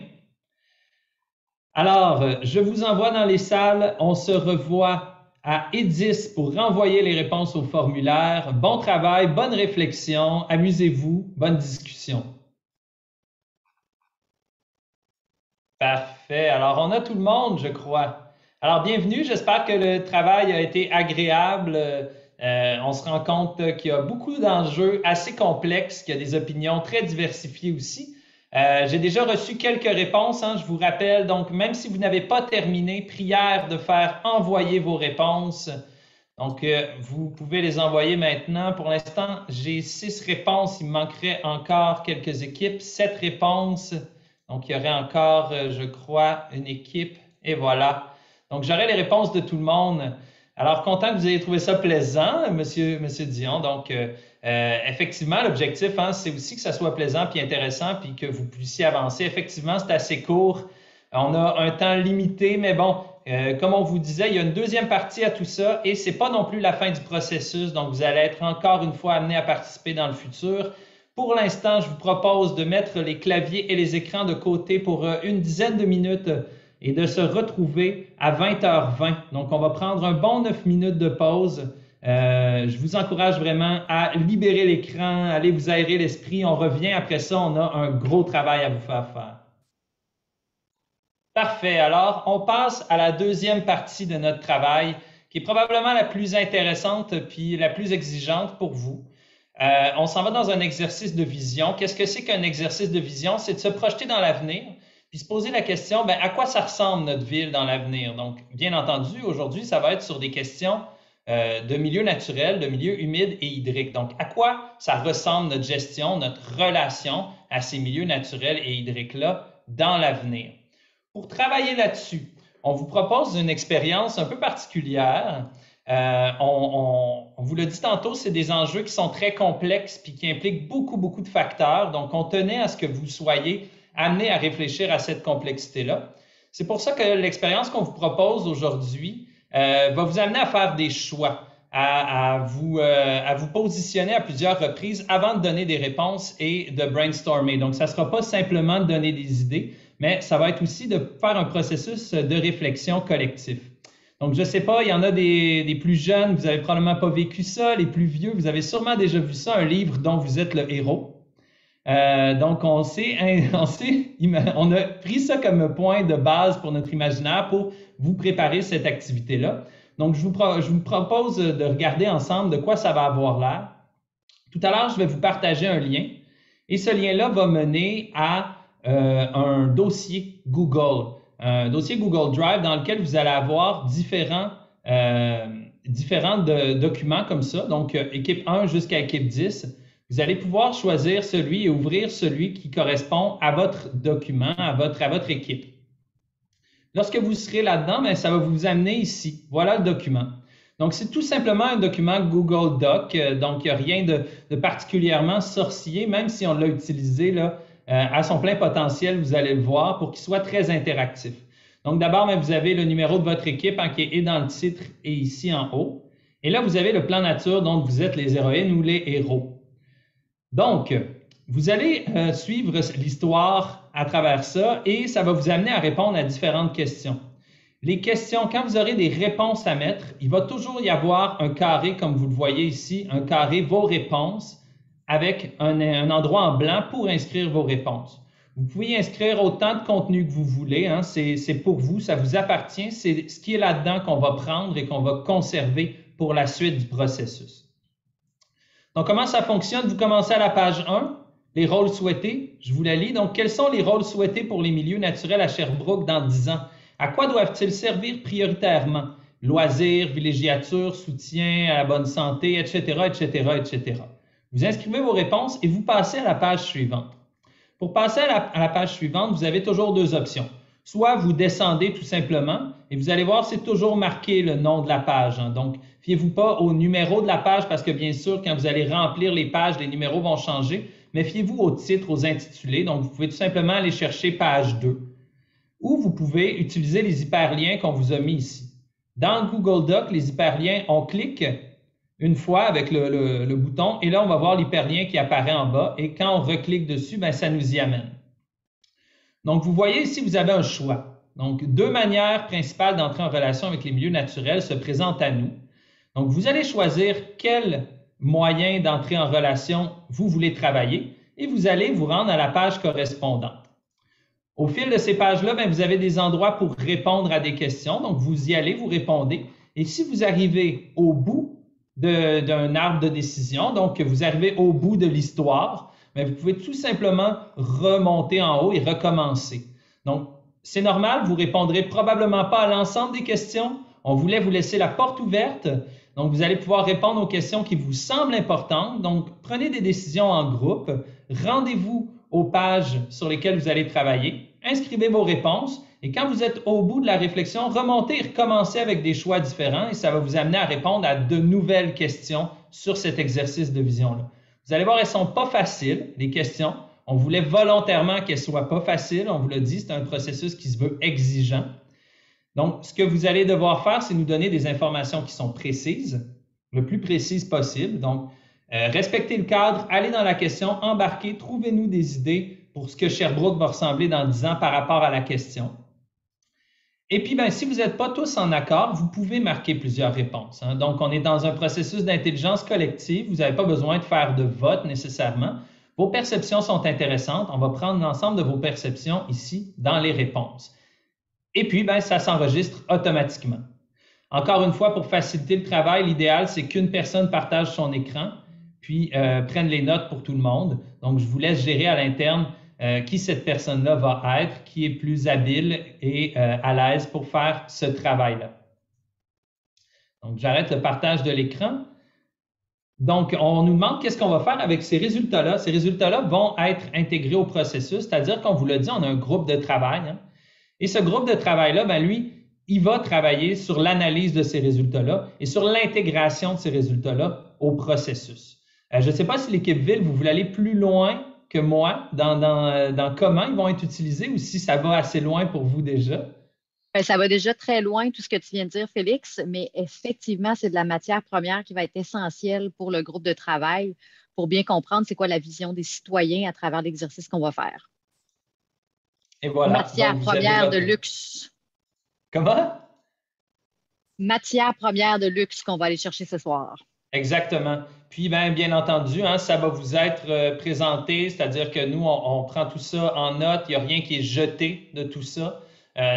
Alors, je vous envoie dans les salles. On se revoit à E10 pour renvoyer les réponses au formulaire. Bon travail, bonne réflexion, amusez-vous, bonne discussion. Parfait. Alors, on a tout le monde, je crois. Alors, bienvenue. J'espère que le travail a été agréable. On se rend compte qu'il y a beaucoup d'enjeux assez complexes, qu'il y a des opinions très diversifiées aussi. J'ai déjà reçu quelques réponses, hein, je vous rappelle. Donc, même si vous n'avez pas terminé, prière de faire envoyer vos réponses. Donc, vous pouvez les envoyer maintenant. Pour l'instant, j'ai 6 réponses. Il me manquerait encore quelques équipes. 7 réponses. Donc, il y aurait encore, je crois, une équipe. Et voilà. Donc, j'aurai les réponses de tout le monde. Alors, content que vous ayez trouvé ça plaisant, Monsieur Dion. Donc, Effectivement, l'objectif, hein, c'est aussi que ça soit plaisant puis intéressant puis que vous puissiez avancer. Effectivement, c'est assez court. On a un temps limité, mais bon, comme on vous disait, il y a une deuxième partie à tout ça et ce n'est pas non plus la fin du processus. Donc, vous allez être encore une fois amené à participer dans le futur. Pour l'instant, je vous propose de mettre les claviers et les écrans de côté pour une dizaine de minutes et de se retrouver à 20h20. Donc, on va prendre un bon 9 minutes de pause. Je vous encourage vraiment à libérer l'écran, aller vous aérer l'esprit. On revient après ça, on a un gros travail à vous faire faire. Parfait. Alors, on passe à la deuxième partie de notre travail, qui est probablement la plus intéressante puis la plus exigeante pour vous. On s'en va dans un exercice de vision. Qu'est-ce que c'est qu'un exercice de vision? C'est de se projeter dans l'avenir puis se poser la question, bien, à quoi ça ressemble notre ville dans l'avenir? Donc, bien entendu, aujourd'hui, ça va être sur des questions de milieu naturel, de milieu humide et hydrique. Donc, à quoi ça ressemble notre gestion, notre relation à ces milieux naturels et hydriques-là dans l'avenir? Pour travailler là-dessus, on vous propose une expérience un peu particulière. On vous l'a dit tantôt, c'est des enjeux qui sont très complexes puis qui impliquent beaucoup de facteurs. Donc, on tenait à ce que vous soyez amenés à réfléchir à cette complexité-là. C'est pour ça que l'expérience qu'on vous propose aujourd'hui va vous amener à faire des choix, à vous positionner à plusieurs reprises avant de donner des réponses et de brainstormer. Donc, ça ne sera pas simplement de donner des idées, mais ça va être aussi de faire un processus de réflexion collectif. Donc, je ne sais pas, il y en a des plus jeunes, vous n'avez probablement pas vécu ça, les plus vieux, vous avez sûrement déjà vu ça, un livre dont vous êtes le héros. Donc, on a pris ça comme point de base pour notre imaginaire pour vous préparer cette activité-là. Donc, je vous propose de regarder ensemble de quoi ça va avoir l'air. Tout à l'heure, je vais vous partager un lien et ce lien-là va mener à un dossier Google. Un dossier Google Drive dans lequel vous allez avoir différents documents comme ça, donc équipe 1 jusqu'à équipe 10. Vous allez pouvoir choisir celui et ouvrir celui qui correspond à votre document, à votre équipe. Lorsque vous serez là-dedans, bien, ça va vous amener ici. Voilà le document. Donc, c'est tout simplement un document Google Doc, donc il n'y a rien de particulièrement sorcier, même si on l'a utilisé là, à son plein potentiel, vous allez le voir, pour qu'il soit très interactif. Donc, d'abord, vous avez le numéro de votre équipe qui est dans le titre et ici en haut. Et là, vous avez le plan nature dont vous êtes les héroïnes ou les héros. Donc, vous allez suivre l'histoire à travers ça et ça va vous amener à répondre à différentes questions. Les questions, quand vous aurez des réponses à mettre, il va toujours y avoir un carré, comme vous le voyez ici, un carré, vos réponses, avec un endroit en blanc pour inscrire vos réponses. Vous pouvez y inscrire autant de contenu que vous voulez, hein, c'est pour vous, ça vous appartient, c'est ce qui est là-dedans qu'on va prendre et qu'on va conserver pour la suite du processus. Donc, comment ça fonctionne? Vous commencez à la page 1, les rôles souhaités, je vous la lis. Donc, quels sont les rôles souhaités pour les milieux naturels à Sherbrooke dans 10 ans? À quoi doivent-ils servir prioritairement? Loisirs, villégiature, soutien à la bonne santé, etc., etc., etc. Vous inscrivez vos réponses et vous passez à la page suivante. Pour passer à la page suivante, vous avez toujours deux options. Soit vous descendez tout simplement et vous allez voir, c'est toujours marqué le nom de la page. Hein. Donc, fiez-vous pas au numéro de la page parce que bien sûr, quand vous allez remplir les pages, les numéros vont changer, mais fiez-vous au titre, aux intitulés. Donc, vous pouvez tout simplement aller chercher page 2. Ou vous pouvez utiliser les hyperliens qu'on vous a mis ici. Dans Google Doc, les hyperliens, on clique une fois avec le bouton et là, on va voir l'hyperlien qui apparaît en bas et quand on reclique dessus, bien, ça nous y amène. Donc, vous voyez ici, vous avez un choix. Donc, deux manières principales d'entrer en relation avec les milieux naturels se présentent à nous. Donc, vous allez choisir quel moyen d'entrer en relation vous voulez travailler et vous allez vous rendre à la page correspondante. Au fil de ces pages-là, bien, vous avez des endroits pour répondre à des questions. Donc, vous y allez, vous répondez. Et si vous arrivez au bout d'un arbre de décision, donc que vous arrivez au bout de l'histoire, bien, vous pouvez tout simplement remonter en haut et recommencer. Donc, c'est normal, vous ne répondrez probablement pas à l'ensemble des questions. On voulait vous laisser la porte ouverte. Donc, vous allez pouvoir répondre aux questions qui vous semblent importantes. Donc, prenez des décisions en groupe. Rendez-vous aux pages sur lesquelles vous allez travailler. Inscrivez vos réponses. Et quand vous êtes au bout de la réflexion, remontez et recommencez avec des choix différents et ça va vous amener à répondre à de nouvelles questions sur cet exercice de vision-là. Vous allez voir, elles ne sont pas faciles, les questions. On voulait volontairement qu'elles ne soient pas faciles. On vous l'a dit, c'est un processus qui se veut exigeant. Donc, ce que vous allez devoir faire, c'est nous donner des informations qui sont précises, le plus précises possible. Donc, respectez le cadre, allez dans la question, embarquez, trouvez-nous des idées pour ce que Sherbrooke va ressembler dans 10 ans par rapport à la question. Et puis, si vous n'êtes pas tous en accord, vous pouvez marquer plusieurs réponses. Hein. Donc, on est dans un processus d'intelligence collective. Vous n'avez pas besoin de faire de vote nécessairement. Vos perceptions sont intéressantes. On va prendre l'ensemble de vos perceptions ici dans les réponses. Et puis, ça s'enregistre automatiquement. Encore une fois, pour faciliter le travail, l'idéal, c'est qu'une personne partage son écran, puis prenne les notes pour tout le monde. Donc, je vous laisse gérer à l'interne qui cette personne-là va être, qui est plus habile et à l'aise pour faire ce travail-là. Donc, j'arrête le partage de l'écran. Donc, on nous demande qu'est-ce qu'on va faire avec ces résultats-là. Ces résultats-là vont être intégrés au processus, c'est-à-dire qu'on vous l'a dit, on a un groupe de travail. Hein, et ce groupe de travail-là, lui, il va travailler sur l'analyse de ces résultats-là et sur l'intégration de ces résultats-là au processus. Je ne sais pas si l'équipe Ville, vous voulez aller plus loin que moi dans comment ils vont être utilisés ou si ça va assez loin pour vous déjà? Ça va déjà très loin, tout ce que tu viens de dire, Félix, mais effectivement, c'est de la matière première qui va être essentielle pour le groupe de travail pour bien comprendre c'est quoi la vision des citoyens à travers l'exercice qu'on va faire. Et voilà. Matière première de luxe. Comment? Matière première de luxe qu'on va aller chercher ce soir. Exactement. Puis, bien entendu, hein, ça va vous être présenté, c'est-à-dire que nous, on prend tout ça en note. Il n'y a rien qui est jeté de tout ça.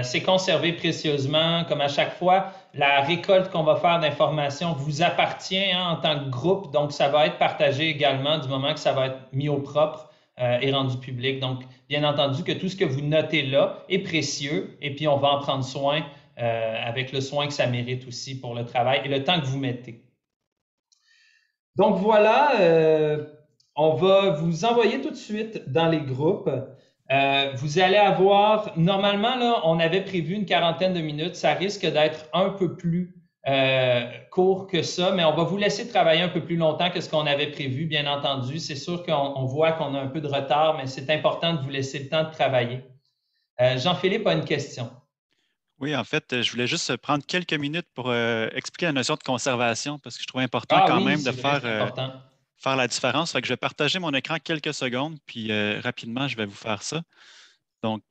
C'est conservé précieusement, comme à chaque fois. La récolte qu'on va faire d'informations vous appartient en tant que groupe, donc ça va être partagé également du moment que ça va être mis au propre et rendu public. Donc, bien entendu que tout ce que vous notez là est précieux et puis on va en prendre soin avec le soin que ça mérite aussi pour le travail et le temps que vous mettez. Donc voilà, on va vous envoyer tout de suite dans les groupes. Vous allez avoir, normalement, là, on avait prévu une quarantaine de minutes. Ça risque d'être un peu plus court que ça, mais on va vous laisser travailler un peu plus longtemps que ce qu'on avait prévu, bien entendu. C'est sûr qu'on voit qu'on a un peu de retard, mais c'est important de vous laisser le temps de travailler. Jean-Philippe a une question. Oui, en fait, je voulais juste prendre quelques minutes pour expliquer la notion de conservation parce que je trouve important même de faire la différence. Fait que je vais partager mon écran quelques secondes, puis rapidement, je vais vous faire ça. Donc,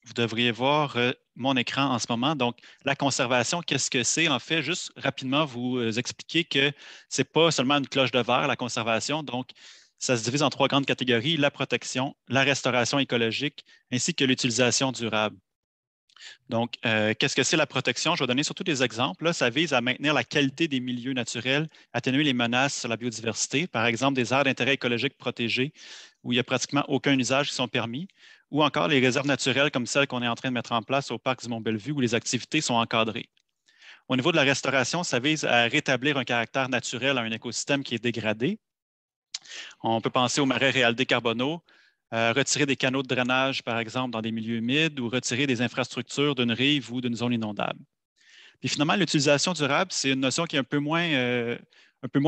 vous devriez voir mon écran en ce moment. Donc, la conservation, qu'est-ce que c'est? En fait, juste rapidement vous expliquer que ce n'est pas seulement une cloche de verre, la conservation. Donc, ça se divise en 3 grandes catégories, la protection, la restauration écologique, ainsi que l'utilisation durable. Donc, qu'est-ce que c'est la protection? Je vais donner surtout des exemples. Là, ça vise à maintenir la qualité des milieux naturels, atténuer les menaces sur la biodiversité, par exemple des aires d'intérêt écologique protégées où il n'y a pratiquement aucun usage qui sont permis, ou encore les réserves naturelles comme celles qu'on est en train de mettre en place au parc du Mont-Bellevue où les activités sont encadrées. Au niveau de la restauration, ça vise à rétablir un caractère naturel à un écosystème qui est dégradé. On peut penser aux marais Réaldé Carbonneau, retirer des canaux de drainage, par exemple, dans des milieux humides ou retirer des infrastructures d'une rive ou d'une zone inondable. Puis finalement, l'utilisation durable, c'est une notion qui est un peu moins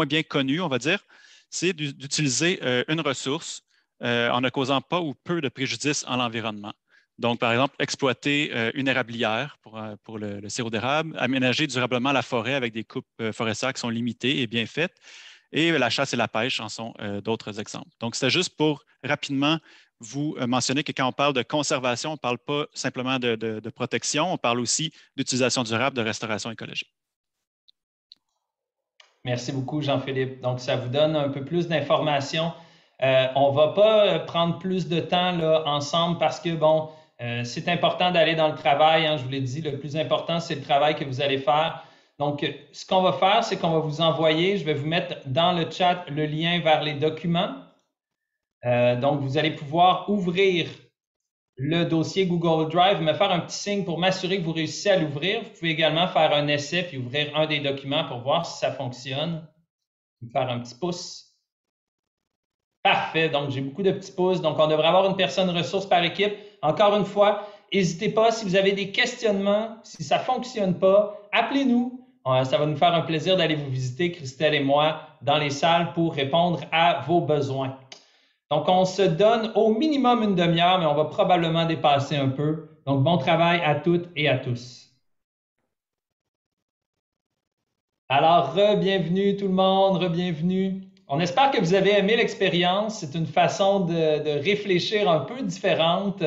bien connue, on va dire. C'est d'utiliser une ressource en ne causant pas ou peu de préjudice en l'environnement. Donc, par exemple, exploiter une érablière pour le sirop d'érable, aménager durablement la forêt avec des coupes forestières qui sont limitées et bien faites, et la chasse et la pêche en sont d'autres exemples. Donc, c'était juste pour rapidement vous mentionner que quand on parle de conservation, on ne parle pas simplement de protection, on parle aussi d'utilisation durable, de restauration écologique. Merci beaucoup, Jean-Philippe. Donc, ça vous donne un peu plus d'informations. On ne va pas prendre plus de temps là, ensemble parce que, bon, c'est important d'aller dans le travail. Hein, je vous l'ai dit, le plus important, c'est le travail que vous allez faire. Donc, ce qu'on va faire, c'est qu'on va vous envoyer, je vais vous mettre dans le chat le lien vers les documents. Donc, vous allez pouvoir ouvrir le dossier Google Drive, me faire un petit signe pour m'assurer que vous réussissez à l'ouvrir. Vous pouvez également faire un essai puis ouvrir un des documents pour voir si ça fonctionne. Faire un petit pouce. Parfait. Donc, j'ai beaucoup de petits pouces. Donc, on devrait avoir une personne ressource par équipe. Encore une fois, n'hésitez pas, si vous avez des questionnements, si ça ne fonctionne pas, appelez-nous. Ça va nous faire un plaisir d'aller vous visiter, Christelle et moi, dans les salles pour répondre à vos besoins. Donc, on se donne au minimum une demi-heure, mais on va probablement dépasser un peu. Donc, bon travail à toutes et à tous. Alors, re-bienvenue tout le monde, re-bienvenue. On espère que vous avez aimé l'expérience. C'est une façon de réfléchir un peu différente.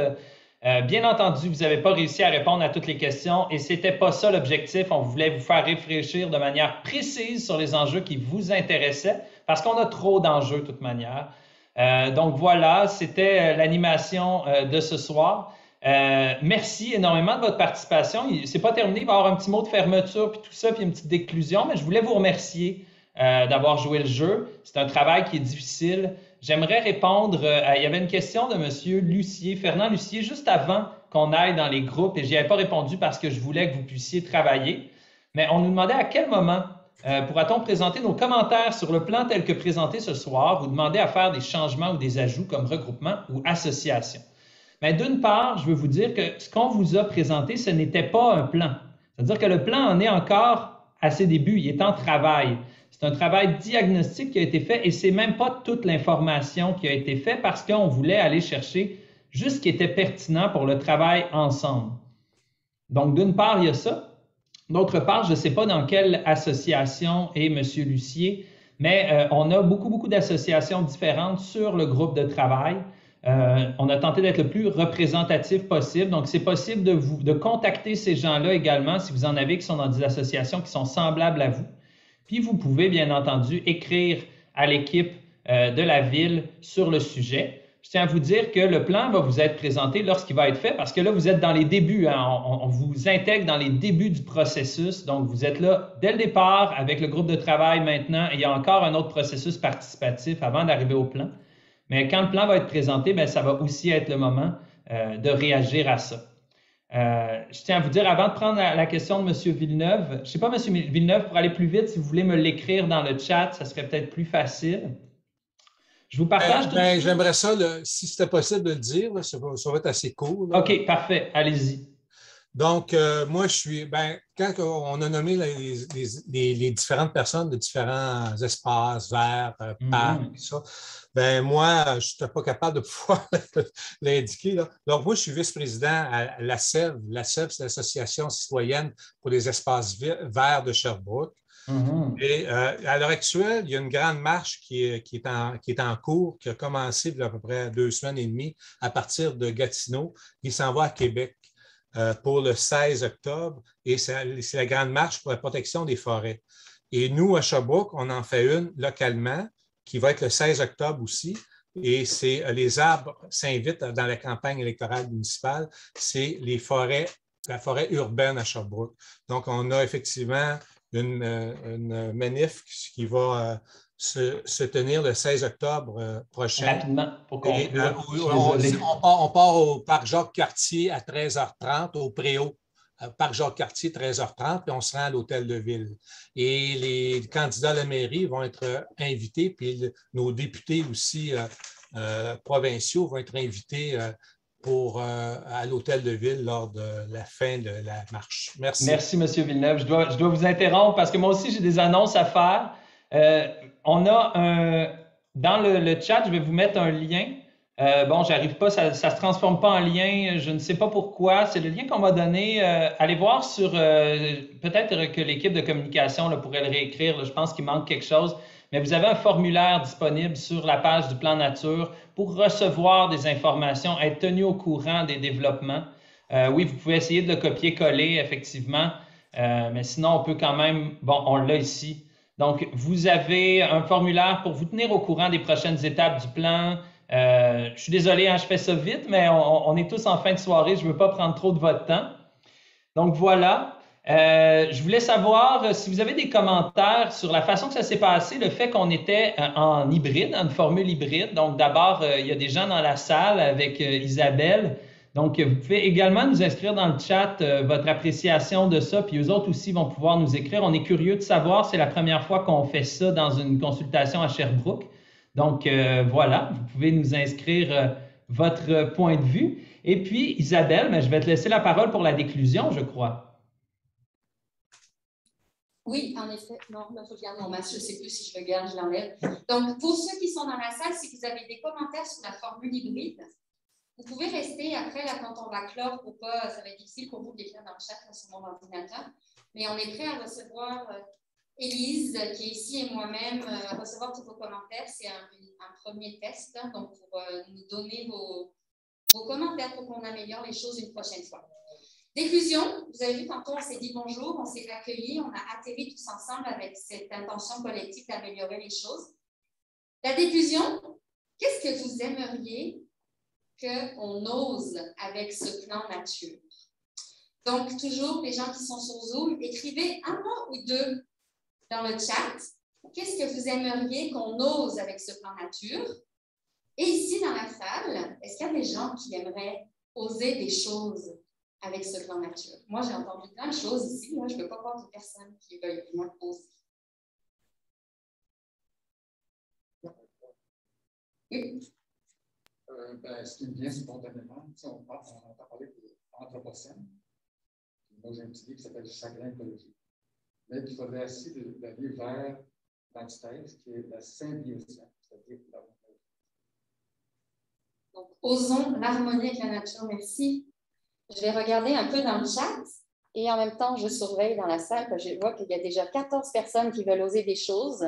Bien entendu, vous n'avez pas réussi à répondre à toutes les questions et ce n'était pas ça l'objectif. On voulait vous faire réfléchir de manière précise sur les enjeux qui vous intéressaient parce qu'on a trop d'enjeux de toute manière. Donc voilà, c'était l'animation de ce soir. Merci énormément de votre participation. C'est pas terminé, il va y avoir un petit mot de fermeture puis tout ça, puis une petite déclusion, mais je voulais vous remercier d'avoir joué le jeu. C'est un travail qui est difficile. J'aimerais répondre, il y avait une question de M. Lucier, Fernand Lucier, juste avant qu'on aille dans les groupes, et je n'y avais pas répondu parce que je voulais que vous puissiez travailler. Mais on nous demandait à quel moment pourra-t-on présenter nos commentaires sur le plan tel que présenté ce soir, ou demander à faire des changements ou des ajouts comme regroupement ou association. Mais d'une part, je veux vous dire que ce qu'on vous a présenté, ce n'était pas un plan. C'est-à-dire que le plan en est encore à ses débuts, il est en travail. C'est un travail diagnostique qui a été fait et ce n'est même pas toute l'information qui a été faite parce qu'on voulait aller chercher juste ce qui était pertinent pour le travail ensemble. Donc, d'une part, il y a ça. D'autre part, je ne sais pas dans quelle association est M. Lucier, mais on a beaucoup d'associations différentes sur le groupe de travail. On a tenté d'être le plus représentatif possible. Donc, c'est possible de contacter ces gens-là également si vous en avez qui sont dans des associations qui sont semblables à vous. Puis, vous pouvez, bien entendu, écrire à l'équipe de la ville sur le sujet. Je tiens à vous dire que le plan va vous être présenté lorsqu'il va être fait, parce que là, vous êtes dans les débuts. Hein. On vous intègre dans les débuts du processus. Donc, vous êtes là dès le départ avec le groupe de travail maintenant. Et il y a encore un autre processus participatif avant d'arriver au plan. Mais quand le plan va être présenté, bien, ça va aussi être le moment de réagir à ça. Je tiens à vous dire, avant de prendre la question de M. Villeneuve, je ne sais pas, M. Villeneuve, pour aller plus vite, si vous voulez me l'écrire dans le chat, ça serait peut-être plus facile. Je vous partage tout ça. J'aimerais ça, si c'était possible de le dire, là, ça va être assez court. Là. OK, parfait. Allez-y. Donc, moi, je suis, quand on a nommé les différentes personnes de différents espaces, verts, parcs, tout ça, moi, je n'étais pas capable de pouvoir l'indiquer. Donc, moi, je suis vice-président à l'ACEV. l'ACEV, c'est l'Association citoyenne pour les espaces verts de Sherbrooke. Et à l'heure actuelle, il y a une grande marche qui est en cours, qui a commencé il y a à peu près 2 semaines et demie à partir de Gatineau, qui s'en va à Québec pour le 16 octobre. Et c'est la grande marche pour la protection des forêts. Et nous, à Sherbrooke, on en fait une localement qui va être le 16 octobre aussi. Et c'est les arbres s'invitent dans la campagne électorale municipale. C'est la forêt urbaine à Sherbrooke. Donc, on a effectivement une manif qui va se tenir le 16 octobre prochain. Rapidement, pour qu'on on part au parc Jacques-Cartier à 13h30, au Préau. Parc Jacques-Cartier, 13h30, puis on se rend à l'hôtel de ville. Et les candidats à la mairie vont être invités, puis nos députés aussi provinciaux vont être invités à l'hôtel de ville lors de la fin de la marche. Merci. Merci, M. Villeneuve. Je dois vous interrompre parce que moi aussi, j'ai des annonces à faire. On a dans le chat, je vais vous mettre un lien. J'arrive pas, ça ne se transforme pas en lien, je ne sais pas pourquoi. C'est le lien qu'on m'a donné. Allez voir sur, peut-être que l'équipe de communication là, pourrait le réécrire, là, je pense qu'il manque quelque chose. Mais vous avez un formulaire disponible sur la page du plan nature pour recevoir des informations, être tenu au courant des développements. Oui, vous pouvez essayer de le copier-coller, effectivement, mais sinon, on peut quand même... on l'a ici. Donc, vous avez un formulaire pour vous tenir au courant des prochaines étapes du plan. Je suis désolé, hein, je fais ça vite, mais on est tous en fin de soirée. Je ne veux pas prendre trop de votre temps. Donc, voilà. Je voulais savoir si vous avez des commentaires sur la façon que ça s'est passé, le fait qu'on était en hybride, en formule hybride. Donc, d'abord, il y a des gens dans la salle avec Isabelle. Donc, vous pouvez également nous inscrire dans le chat votre appréciation de ça, puis eux autres aussi vont pouvoir nous écrire. On est curieux de savoir, c'est la première fois qu'on fait ça dans une consultation à Sherbrooke. Donc, voilà, vous pouvez nous inscrire votre point de vue. Et puis, Isabelle, je vais te laisser la parole pour la déclusion, je crois. Oui, en effet. Non, il faut que je garde mon masque. Je ne sais plus si je le garde, je l'enlève. Donc, pour ceux qui sont dans la salle, si vous avez des commentaires sur la formule hybride, vous pouvez rester après, là, quand on va clore, pour pas, ça va être difficile pour vous d'écrire dans le chat là, sur mon ordinateur. Mais on est prêt à recevoir Élise, qui est ici, et moi-même, à recevoir tous vos commentaires. C'est un premier test, hein, donc pour nous donner vos commentaires pour qu'on améliore les choses une prochaine fois. Diffusion, vous avez vu tantôt, on s'est dit bonjour, on s'est accueillis, on a atterri tous ensemble avec cette intention collective d'améliorer les choses. La diffusion, qu'est-ce que vous aimeriez qu'on ose avec ce plan nature? Donc, toujours, les gens qui sont sur Zoom, écrivez un mot ou deux dans le chat. Qu'est-ce que vous aimeriez qu'on ose avec ce plan nature? Et ici, dans la salle, est-ce qu'il y a des gens qui aimeraient oser des choses avec ce plan nature? Moi, j'ai entendu plein de choses ici. Moi, je ne peux pas voir de personne qui veuille moins oser. Oui. Ce qui me vient spontanément, on entend parler d'anthropocène. Moi, j'ai un petit livre qui s'appelle Chagrin écologique. Mais il faudrait aussi d'aller vers l'antithèse, qui est la symbiose, c'est-à-dire l'harmonie. Donc, osons l'harmonie avec la nature. Merci. Je vais regarder un peu dans le chat et en même temps, je surveille dans la salle parce que je vois qu'il y a déjà 14 personnes qui veulent oser des choses.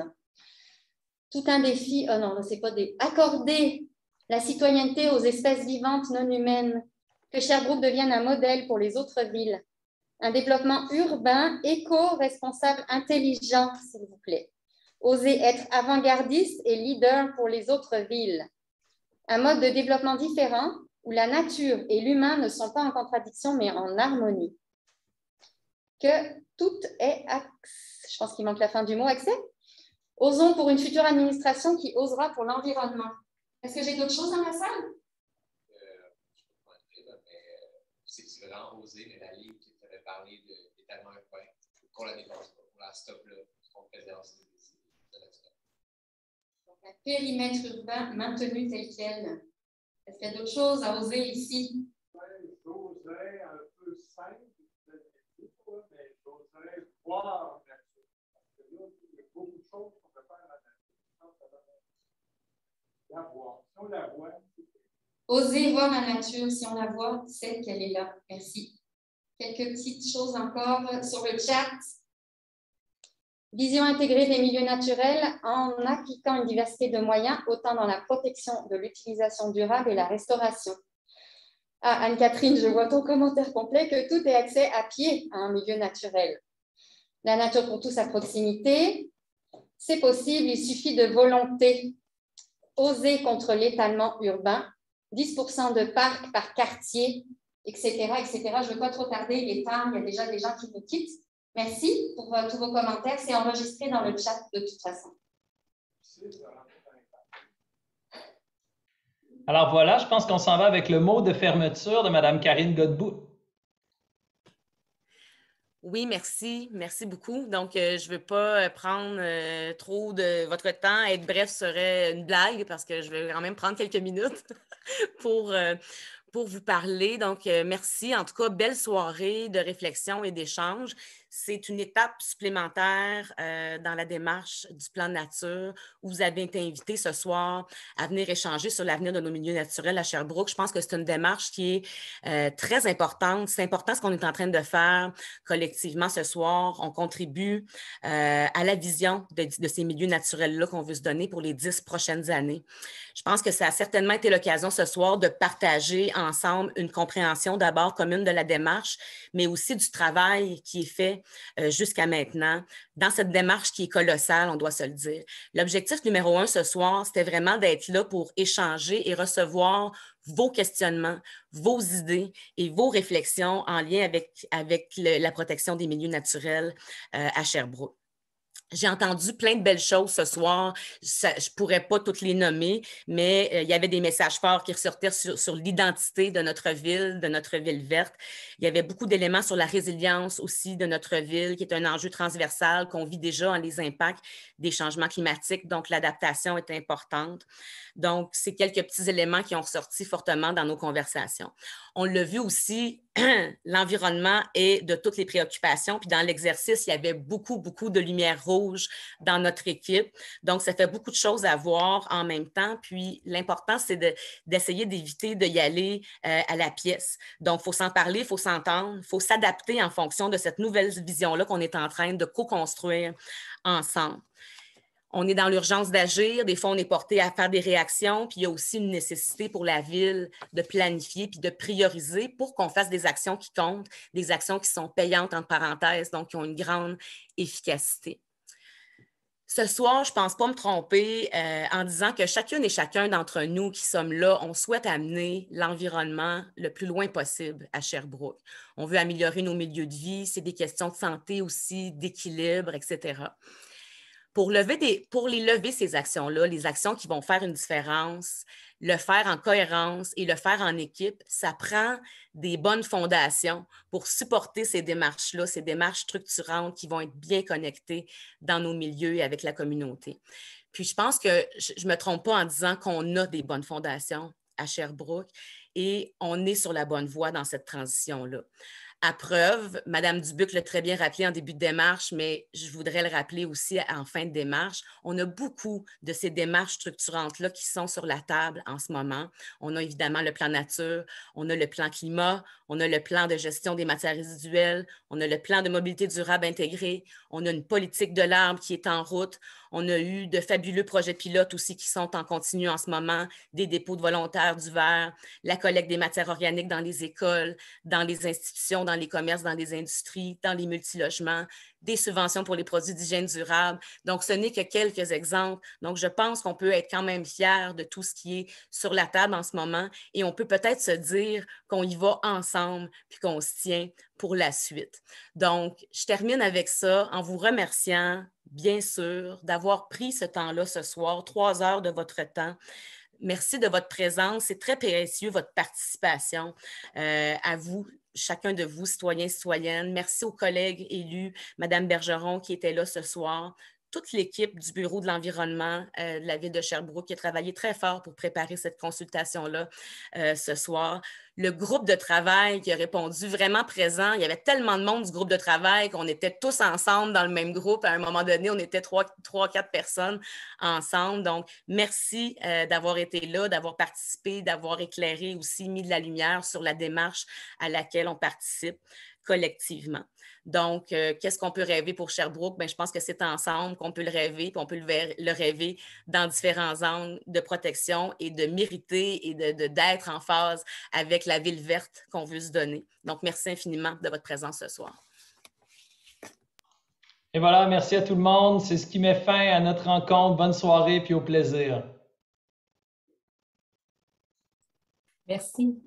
Tout un défi, oh non, c'est pas des... Accorder la citoyenneté aux espèces vivantes non humaines, que Sherbrooke devienne un modèle pour les autres villes. Un développement urbain, éco-responsable, intelligent, s'il vous plaît. Oser être avant-gardiste et leader pour les autres villes. Un mode de développement différent où la nature et l'humain ne sont pas en contradiction, mais en harmonie. Que tout est accès. Je pense qu'il manque la fin du mot, accès. Osons pour une future administration qui osera pour l'environnement. Est-ce que j'ai d'autres choses dans la salle? Je ne peux pas dire, mais c'est vraiment osé, mais la ligne qui t'avait parlé d'étalement urbain, qu'on la dépasse pas, qu'on la stoppe là, qu'on préserve de la stoppe. Donc, un périmètre urbain maintenu tel quel. Est-ce qu'il y a d'autres choses à oser ici? Oui, j'oserais un peu simple, mais j'oserais voir la nature. Parce que là, il y a beaucoup de choses qu'on peut faire dans la nature. La voir. Si on la voit, Oser voir la nature, si on la voit, c'est qu'elle est là. Merci. Quelques petites choses encore sur le chat. Vision intégrée des milieux naturels en appliquant une diversité de moyens, autant dans la protection de l'utilisation durable et la restauration. Ah, Anne-Catherine, je vois ton commentaire complet que tout est accès à pied à un milieu naturel. La nature pour tous à proximité, c'est possible, il suffit de volonté. Oser contre l'étalement urbain, 10% de parcs par quartier, etc., etc. Je ne veux pas trop tarder, il est temps, il y a déjà des gens qui nous quittent. Merci pour tous vos commentaires. C'est enregistré dans le chat de toute façon. Alors voilà, je pense qu'on s'en va avec le mot de fermeture de Mme Karine Godbout. Oui, merci. Merci beaucoup. Donc, je ne veux pas prendre trop de votre temps. Être bref serait une blague parce que je vais quand même prendre quelques minutes pour vous parler. Donc, merci. En tout cas, belle soirée de réflexion et d'échange. C'est une étape supplémentaire dans la démarche du plan de nature où vous avez été invité ce soir à venir échanger sur l'avenir de nos milieux naturels à Sherbrooke. Je pense que c'est une démarche qui est très importante. C'est important ce qu'on est en train de faire collectivement ce soir. On contribue à la vision de ces milieux naturels-là qu'on veut se donner pour les 10 prochaines années. Je pense que ça a certainement été l'occasion ce soir de partager ensemble une compréhension d'abord commune de la démarche, mais aussi du travail qui est fait jusqu'à maintenant dans cette démarche qui est colossale, on doit se le dire. L'objectif numéro 1 ce soir, c'était vraiment d'être là pour échanger et recevoir vos questionnements, vos idées et vos réflexions en lien avec la protection des milieux naturels à Sherbrooke. J'ai entendu plein de belles choses ce soir. Je ne pourrais pas toutes les nommer, mais il y avait des messages forts qui ressortaient sur l'identité de notre ville verte. Il y avait beaucoup d'éléments sur la résilience aussi de notre ville, qui est un enjeu transversal qu'on vit déjà en les impacts des changements climatiques. Donc, l'adaptation est importante. Donc, c'est quelques petits éléments qui ont ressorti fortement dans nos conversations. On l'a vu aussi, l'environnement est de toutes les préoccupations. Puis dans l'exercice, il y avait beaucoup, beaucoup de lumière rouge dans notre équipe. Donc, ça fait beaucoup de choses à voir en même temps. Puis l'important, c'est d'essayer d'éviter d'y aller à la pièce. Donc, il faut s'en parler, il faut s'entendre, il faut s'adapter en fonction de cette nouvelle vision-là qu'on est en train de co-construire ensemble. On est dans l'urgence d'agir. Des fois, on est porté à faire des réactions. Puis, il y a aussi une nécessité pour la Ville de planifier puis de prioriser pour qu'on fasse des actions qui comptent, des actions qui sont payantes, entre parenthèses, donc qui ont une grande efficacité. Ce soir, je ne pense pas me tromper en disant que chacune et chacun d'entre nous qui sommes là, on souhaite amener l'environnement le plus loin possible à Sherbrooke. On veut améliorer nos milieux de vie. C'est des questions de santé aussi, d'équilibre, etc. Pour les lever, ces actions-là, les actions qui vont faire une différence, le faire en cohérence et le faire en équipe, ça prend des bonnes fondations pour supporter ces démarches-là, ces démarches structurantes qui vont être bien connectées dans nos milieux et avec la communauté. Puis, je pense que je ne me trompe pas en disant qu'on a des bonnes fondations à Sherbrooke et on est sur la bonne voie dans cette transition-là. À preuve, Mme Dubuc l'a très bien rappelé en début de démarche, mais je voudrais le rappeler aussi en fin de démarche. On a beaucoup de ces démarches structurantes-là qui sont sur la table en ce moment. On a évidemment le plan nature, on a le plan climat, on a le plan de gestion des matières résiduelles, on a le plan de mobilité durable intégré, on a une politique de l'arbre qui est en route. On a eu de fabuleux projets pilotes aussi qui sont en continu en ce moment, des dépôts de volontaires du verre, la collecte des matières organiques dans les écoles, dans les institutions, dans les commerces, dans les industries, dans les multilogements, des subventions pour les produits d'hygiène durable. Donc, ce n'est que quelques exemples. Donc, je pense qu'on peut être quand même fiers de tout ce qui est sur la table en ce moment et on peut peut-être se dire qu'on y va ensemble puis qu'on se tient pour la suite. Donc, je termine avec ça en vous remerciant, bien sûr, d'avoir pris ce temps-là ce soir, 3 heures de votre temps. Merci de votre présence. C'est très précieux, votre participation à vous, chacun de vous, citoyens, citoyennes. Merci aux collègues élus, Mme Bergeron qui était là ce soir, toute l'équipe du Bureau de l'environnement de la Ville de Sherbrooke qui a travaillé très fort pour préparer cette consultation-là ce soir. Le groupe de travail qui a répondu vraiment présent. Il y avait tellement de monde du groupe de travail qu'on était tous ensemble dans le même groupe. À un moment donné, on était 3-4 personnes ensemble. Donc, merci d'avoir été là, d'avoir participé, d'avoir éclairé aussi, mis de la lumière sur la démarche à laquelle on participe collectivement. Donc, qu'est-ce qu'on peut rêver pour Sherbrooke? Bien, je pense que c'est ensemble qu'on peut le rêver, puis on peut le rêver dans différents angles de protection et de mériter et d'être en phase avec la ville verte qu'on veut se donner. Donc, merci infiniment de votre présence ce soir. Et voilà, merci à tout le monde. C'est ce qui met fin à notre rencontre. Bonne soirée, puis au plaisir. Merci.